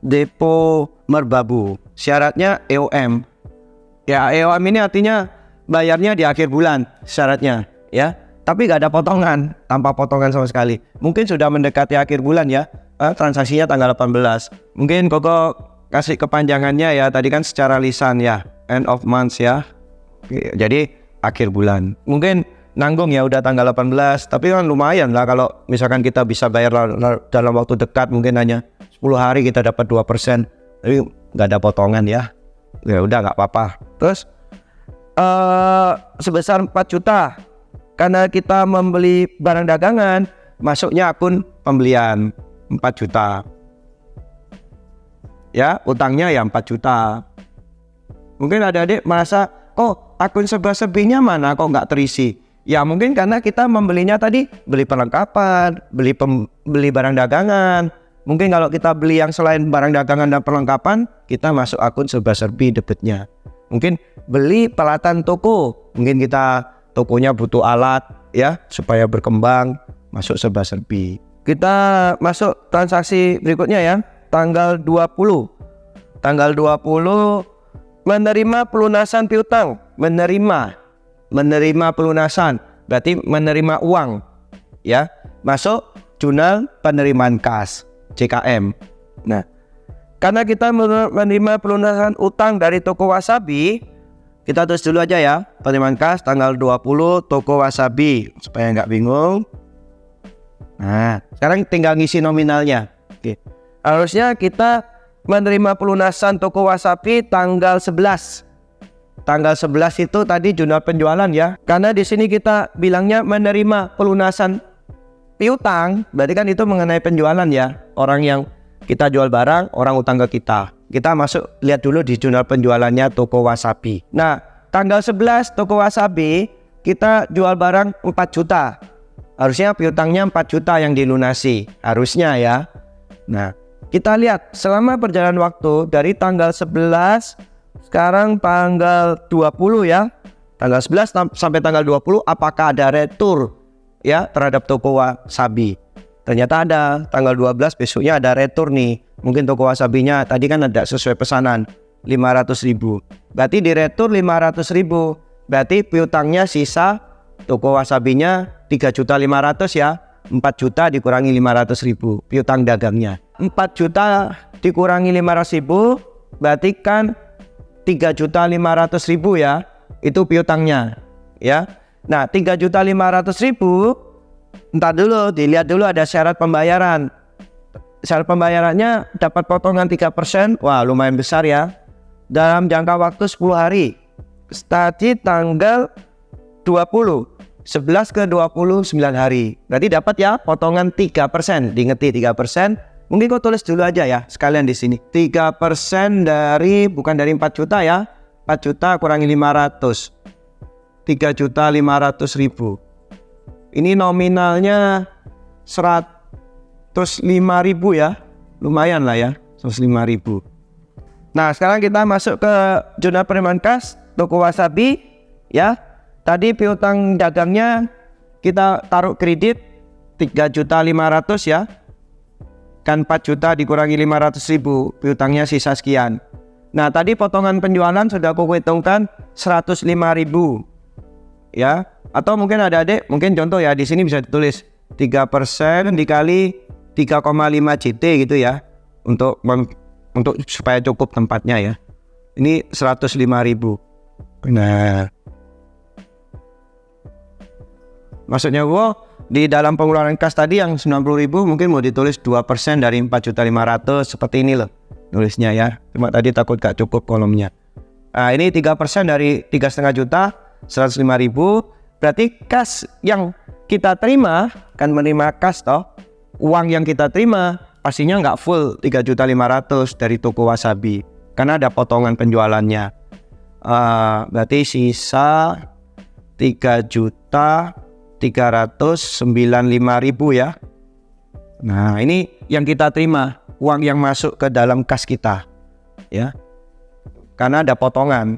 Depo Merbabu, syaratnya EOM. Ya, EOM ini artinya bayarnya di akhir bulan syaratnya ya, tapi nggak ada potongan, tanpa potongan sama sekali. Mungkin sudah mendekati akhir bulan ya, transaksinya tanggal 18. Mungkin Koko kasih kepanjangannya ya, tadi kan secara lisan ya, end of month ya. Jadi akhir bulan. Mungkin nanggung ya udah tanggal 18, tapi kan lumayan lah kalau misalkan kita bisa bayar dalam waktu dekat, mungkin hanya 10 hari kita dapat 2%, tapi nggak ada potongan ya. Ya udah nggak apa-apa. Terus sebesar 4 juta karena kita membeli barang dagangan, masuknya akun pembelian 4 juta. Ya, utangnya ya 4 juta. Mungkin adik-adik merasa, kok akun serba-serbinya mana kok nggak terisi? Ya mungkin karena kita membelinya tadi beli perlengkapan, beli barang dagangan. Mungkin kalau kita beli yang selain barang dagangan dan perlengkapan, kita masuk akun serba-serbi debitnya. Mungkin beli peralatan toko, mungkin kita tokonya butuh alat ya supaya berkembang, masuk serba-serbi. Kita masuk transaksi berikutnya ya, tanggal 20. Tanggal 20 menerima pelunasan piutang, menerima pelunasan, berarti menerima uang ya, masuk jurnal penerimaan kas JKM. Nah, karena kita menerima pelunasan utang dari toko Wasabi, kita tulis dulu aja ya, penerimaan kas tanggal 20 toko Wasabi supaya nggak bingung. Nah, sekarang tinggal ngisi nominalnya. Oke. Harusnya kita menerima pelunasan toko Wasabi tanggal 11. Tanggal 11 itu tadi jurnal penjualan ya. Karena di sini kita bilangnya menerima pelunasan piutang, berarti kan itu mengenai penjualan ya. Orang yang kita jual barang, orang utang ke kita. Kita masuk lihat dulu di jurnal penjualannya toko Wasabi. Nah, tanggal 11 toko Wasabi kita jual barang 4 juta. Harusnya piutangnya 4 juta yang dilunasi, harusnya ya. Nah, kita lihat selama perjalanan waktu dari tanggal 11 sekarang tanggal 20 ya. Tanggal 11 sampai tanggal 20 apakah ada retur ya terhadap toko Wasabi? Ternyata ada. Tanggal 12 besoknya ada retur nih. Mungkin toko Wasabinya tadi kan ada sesuai pesanan 500.000. Berarti di retur 500.000. Berarti piutangnya sisa toko Wasabinya 3.500.000 ya. 4 juta dikurangi 500.000 piutang dagangnya. 4 juta dikurangi 500.000 berarti kan 3.500.000 ya. Itu piutangnya ya. Nah, 3.500.000, entar dulu, dilihat dulu ada syarat pembayaran. Syarat pembayarannya dapat potongan 3%, wah lumayan besar ya. Dalam jangka waktu 10 hari. Tadi tanggal 20, 11 ke 29 hari. Berarti dapat ya potongan 3%, diingeti 3%. Mungkin kau tulis dulu aja ya, sekalian di sini. 3% dari, bukan dari 4 juta ya. 4 juta kurangi 500. 3.500.000. Ini nominalnya 105.000 ya. Lumayan lah ya, 105.000. Nah, sekarang kita masuk ke jurnal penerimaan kas toko Wasabi ya. Tadi piutang dagangnya kita taruh kredit 3.500.000 ya. Kan 4 juta dikurangi 500.000, piutangnya sisa sekian. Nah, tadi potongan penjualan sudah aku hitungkan 105.000. Ya, atau mungkin ada adik, mungkin contoh ya di sini bisa ditulis 3% dikali 3,5 JT gitu ya, untuk supaya cukup tempatnya ya. Ini 105.000. Nah, maksudnya gua di dalam pengeluaran kas tadi yang 90.000 mungkin mau ditulis 2% dari 4.500.000 seperti ini loh nulisnya ya. Cuma tadi takut gak cukup kolomnya. Nah, ini 3% dari 3,5 juta, 105.000. Berarti kas yang kita terima, kan menerima kas toh, uang yang kita terima pastinya nggak full 3.500.000 dari toko Wasabi, karena ada potongan penjualannya. Berarti sisa 3.395.000 ya. Nah, ini yang kita terima, uang yang masuk ke dalam kas kita ya, karena ada potongan.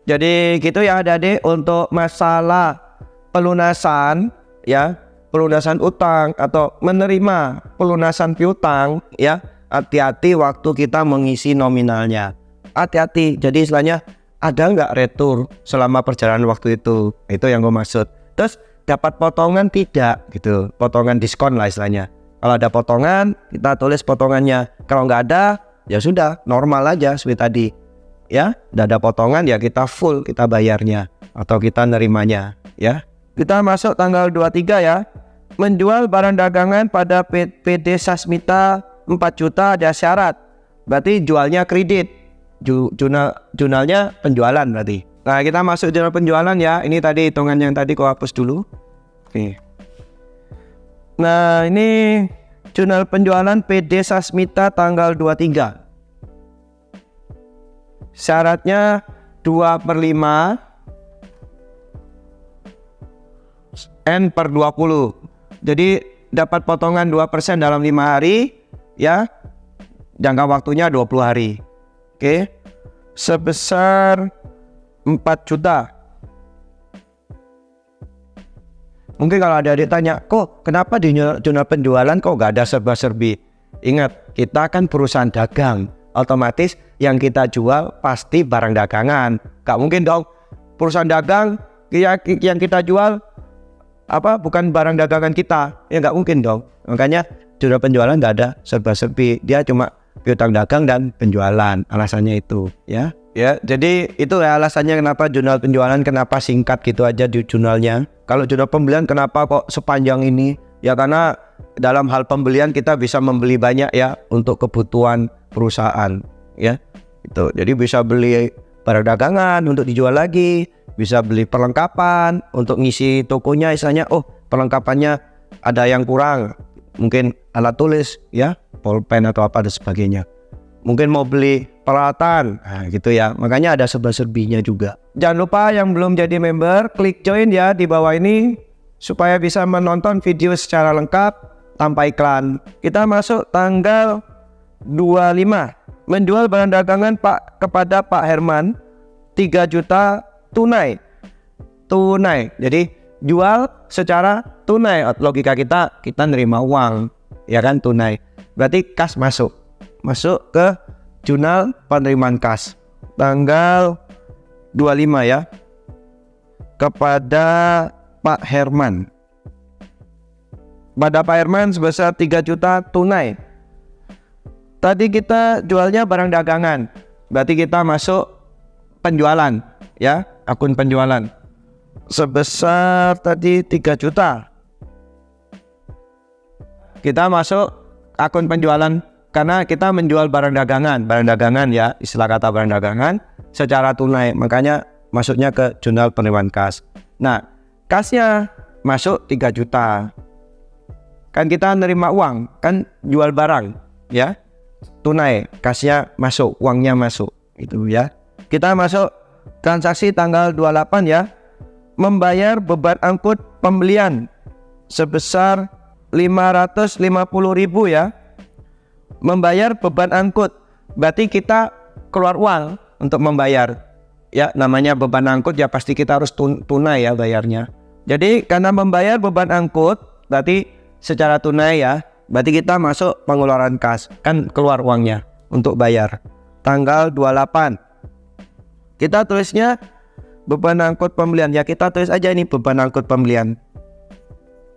Jadi gitu ya adik-adik, untuk masalah pelunasan ya, pelunasan utang atau menerima pelunasan piutang ya, hati-hati waktu kita mengisi nominalnya. Hati-hati, jadi istilahnya ada nggak retur selama perjalanan waktu itu yang gue maksud. Terus dapat potongan tidak gitu, potongan diskon lah istilahnya. Kalau ada potongan kita tulis potongannya, kalau nggak ada ya sudah normal aja seperti tadi ya. Udah ada potongan ya kita full kita bayarnya atau kita nerimanya ya. Kita masuk tanggal 23 ya. Menjual barang dagangan pada PD Sasmita 4 juta ada syarat. Berarti jualnya kredit. Jurnalnya penjualan berarti. Nah, kita masuk jurnal penjualan ya. Ini tadi hitungan yang tadi kau hapus dulu. Oke. Nah, ini jurnal penjualan PD Sasmita tanggal 23. Syaratnya 2/5 N/20. Jadi dapat potongan 2% dalam 5 hari ya. Jangka waktunya 20 hari. Oke. Sebesar 4 juta. Mungkin kalau ada adik tanya, kok kenapa di jurnal penjualan kok gak ada serba-serbi? Ingat, kita kan perusahaan dagang. Otomatis yang kita jual pasti barang dagangan. Gak mungkin dong perusahaan dagang yang kita jual bukan barang dagangan kita, ya nggak mungkin dong. Makanya jurnal penjualan nggak ada serba-serbi, dia cuma piutang dagang dan penjualan, alasannya itu ya. Jadi itu ya alasannya kenapa jurnal penjualan, kenapa singkat gitu aja di jurnalnya. Kalau jurnal pembelian kenapa kok sepanjang ini? Ya karena dalam hal pembelian kita bisa membeli banyak ya untuk kebutuhan perusahaan ya. Itu jadi bisa beli barang dagangan untuk dijual lagi, bisa beli perlengkapan untuk ngisi tokonya, istilahnya perlengkapannya ada yang kurang, mungkin alat tulis ya, pulpen atau apa dan sebagainya. Mungkin mau beli peralatan, nah gitu ya. Makanya ada serba-serbinya juga. Jangan lupa yang belum jadi member, klik join ya di bawah ini supaya bisa menonton video secara lengkap tanpa iklan. Kita masuk tanggal 25. Menjual barang dagangan kepada Pak Herman 3 juta tunai. Jadi jual secara tunai. Logika kita nerima uang ya kan, tunai. Berarti kas masuk ke jurnal penerimaan kas tanggal 25 ya, kepada Pak Herman. Pada Pak Herman sebesar 3 juta tunai. Tadi kita jualnya barang dagangan, berarti kita masuk penjualan ya, akun penjualan sebesar tadi 3 juta. Kita masuk akun penjualan karena kita menjual barang dagangan ya, istilah kata barang dagangan secara tunai, makanya masuknya ke jurnal penerimaan kas. Nah, kasnya masuk 3 juta. Kan kita nerima uang, kan jual barang ya, tunai, kasnya masuk, uangnya masuk itu ya. Kita masuk transaksi tanggal 28 ya. Membayar beban angkut pembelian sebesar 550.000 ya. Membayar beban angkut, berarti kita keluar uang untuk membayar ya, namanya beban angkut ya, pasti kita harus tunai ya bayarnya. Jadi karena membayar beban angkut berarti secara tunai ya, berarti kita masuk pengeluaran kas, kan keluar uangnya untuk bayar. Tanggal 28 kita tulisnya beban angkut pembelian ya, kita tulis aja ini beban angkut pembelian.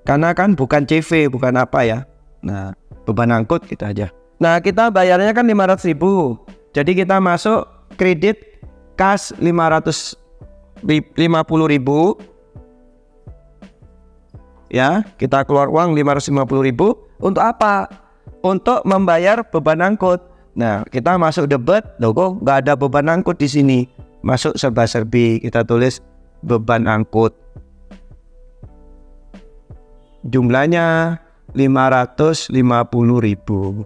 karena kan bukan CV, bukan apa ya. Nah, beban angkut kita aja. Nah, kita bayarnya kan 500.000. Jadi kita masuk kredit kas 550.000. Ya, kita keluar uang 550.000 untuk apa? Untuk membayar beban angkut. Nah, kita masuk debit, loh kok nggak ada beban angkut di sini. Masuk serba-serbi, kita tulis beban angkut. Jumlahnya 550.000.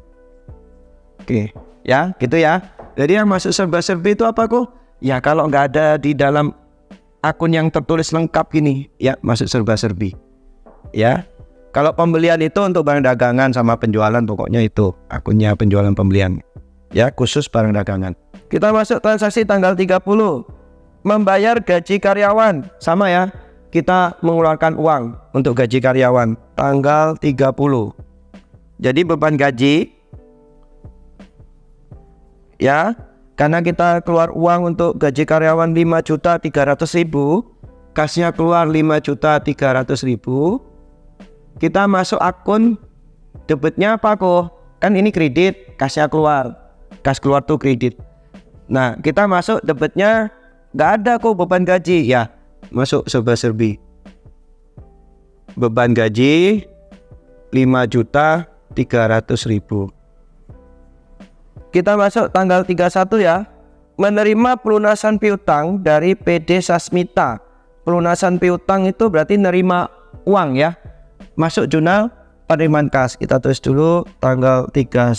Oke, ya, gitu ya. Jadi yang masuk serba-serbi itu apa kok? Ya kalau nggak ada di dalam akun yang tertulis lengkap gini, ya masuk serba-serbi. Ya, kalau pembelian itu untuk barang dagangan sama penjualan, pokoknya itu akunnya penjualan pembelian. Ya, khusus barang dagangan. Kita masuk transaksi tanggal 30. Membayar gaji karyawan, sama ya. Kita mengeluarkan uang untuk gaji karyawan tanggal 30. Jadi beban gaji, ya, karena kita keluar uang untuk gaji karyawan 5.300.000, kasnya keluar 5.300.000. Kita masuk akun debitnya apa kok? Kan ini kredit, kasnya keluar. Kas keluar tuh kredit. Nah, kita masuk debitnya nggak ada kok beban gaji. Ya, masuk serba-serbi. Beban gaji 5.300.000. Kita masuk tanggal 31 ya. Menerima pelunasan piutang dari PD Sasmita. Pelunasan piutang itu berarti nerima uang ya. Masuk jurnal penerimaan kas. Kita tulis dulu tanggal 31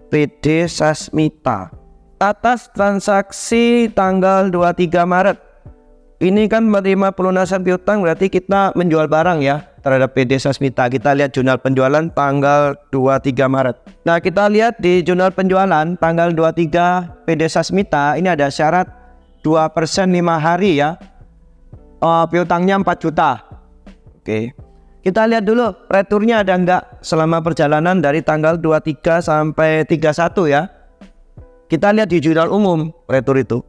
PD Sasmita. Atas transaksi tanggal 23 Maret. Ini kan menerima pelunasan piutang berarti kita menjual barang ya terhadap PD Sasmita. Kita lihat jurnal penjualan tanggal 23 Maret. Nah, kita lihat di jurnal penjualan tanggal 23 PD Sasmita ini ada syarat 2% 5 hari ya. Piutangnya 4 juta. Oke. Kita lihat dulu returnya ada enggak selama perjalanan dari tanggal 23 sampai 31 ya. Kita lihat di jurnal umum retur itu.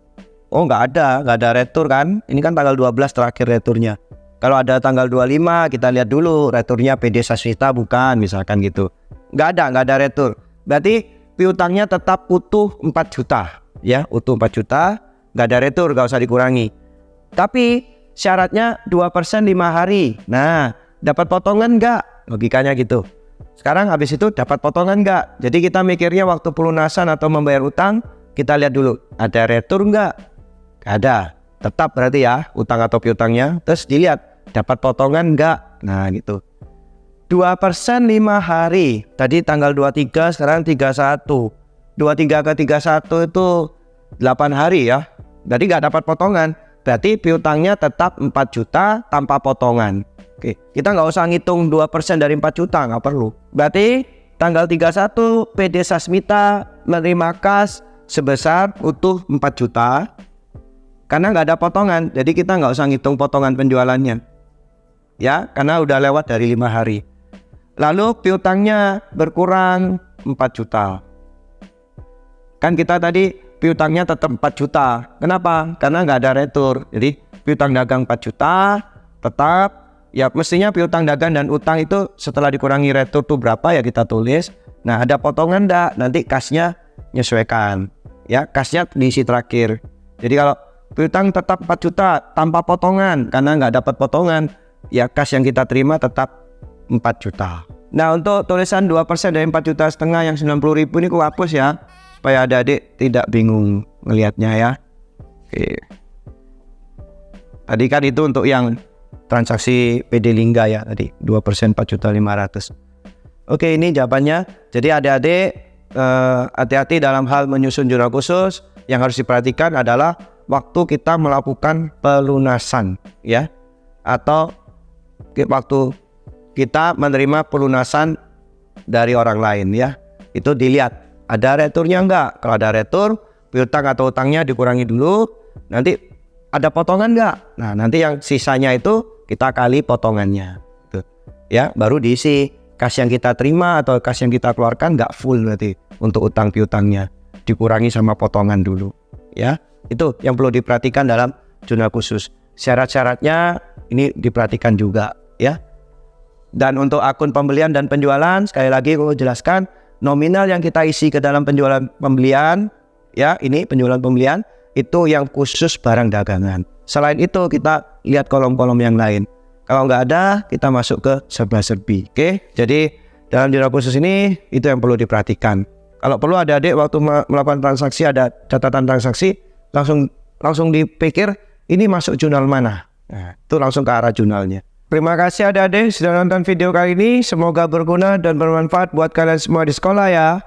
Oh, nggak ada retur kan. Ini kan tanggal 12 terakhir returnya. Kalau ada tanggal 25 kita lihat dulu returnya PD Sasmita bukan, misalkan gitu. Nggak ada retur. Berarti piutangnya tetap utuh 4 juta. Ya, utuh 4 juta. Nggak ada retur, nggak usah dikurangi. Tapi syaratnya 2% 5 hari. Nah, dapat potongan nggak? Logikanya gitu. Sekarang habis itu dapat potongan nggak? Jadi kita mikirnya waktu pelunasan atau membayar utang, kita lihat dulu ada retur nggak? Nggak ada. Tetap berarti ya utang atau piutangnya. Terus dilihat dapat potongan nggak? Nah gitu. 2% 5 hari. Tadi tanggal 23, sekarang 31. 23 ke 31 itu 8 hari ya. Jadi nggak dapat potongan. Berarti piutangnya tetap 4 juta tanpa potongan. Oke, kita nggak usah ngitung 2% dari 4 juta, nggak perlu. Berarti tanggal 31 PD Sasmita menerima kas sebesar utuh 4 juta. Karena nggak ada potongan, jadi kita nggak usah ngitung potongan penjualannya. Ya, karena udah lewat dari 5 hari. Lalu piutangnya berkurang 4 juta. Kan kita tadi piutangnya tetap 4 juta. Kenapa? Karena nggak ada retur. Jadi piutang dagang 4 juta tetap. Ya mestinya piutang dagang dan utang itu setelah dikurangi retur tuh berapa ya kita tulis. Nah ada potongan enggak? Nanti kasnya menyesuaikan. Ya kasnya diisi terakhir. Jadi kalau piutang tetap 4 juta tanpa potongan karena nggak dapat potongan, ya kas yang kita terima tetap 4 juta. Nah untuk tulisan 2% dari 4 juta setengah yang 90.000 ini aku hapus ya. Supaya adik-adik tidak bingung ngelihatnya ya. Oke. Tadi kan itu untuk yang transaksi PD Lingga ya tadi 2% 4.500.000. Oke, ini jawabannya. Jadi adik-adik hati-hati dalam hal menyusun jurnal khusus. Yang harus diperhatikan adalah waktu kita melakukan pelunasan ya, atau waktu kita menerima pelunasan dari orang lain ya. Itu dilihat ada returnya enggak. Kalau ada retur, piutang atau utangnya dikurangi dulu. Nanti ada potongan enggak? Nah, nanti yang sisanya itu kita kali potongannya. Tuh. Ya, baru diisi kas yang kita terima atau kas yang kita keluarkan enggak full berarti untuk utang piutangnya. Dikurangi sama potongan dulu. Ya, itu yang perlu diperhatikan dalam jurnal khusus. Syarat-syaratnya ini diperhatikan juga ya. Dan untuk akun pembelian dan penjualan, sekali lagi aku jelaskan, nominal yang kita isi ke dalam penjualan pembelian, ya ini penjualan pembelian, itu yang khusus barang dagangan. Selain itu kita lihat kolom-kolom yang lain. Kalau nggak ada, kita masuk ke serba-serbi. Oke, jadi dalam jurnal khusus ini itu yang perlu diperhatikan. Kalau perlu adik-adik waktu melakukan transaksi ada catatan transaksi, langsung dipikir ini masuk jurnal mana. Nah, itu langsung ke arah jurnalnya. Terima kasih adik-adik sudah nonton video kali ini. Semoga berguna dan bermanfaat buat kalian semua di sekolah ya.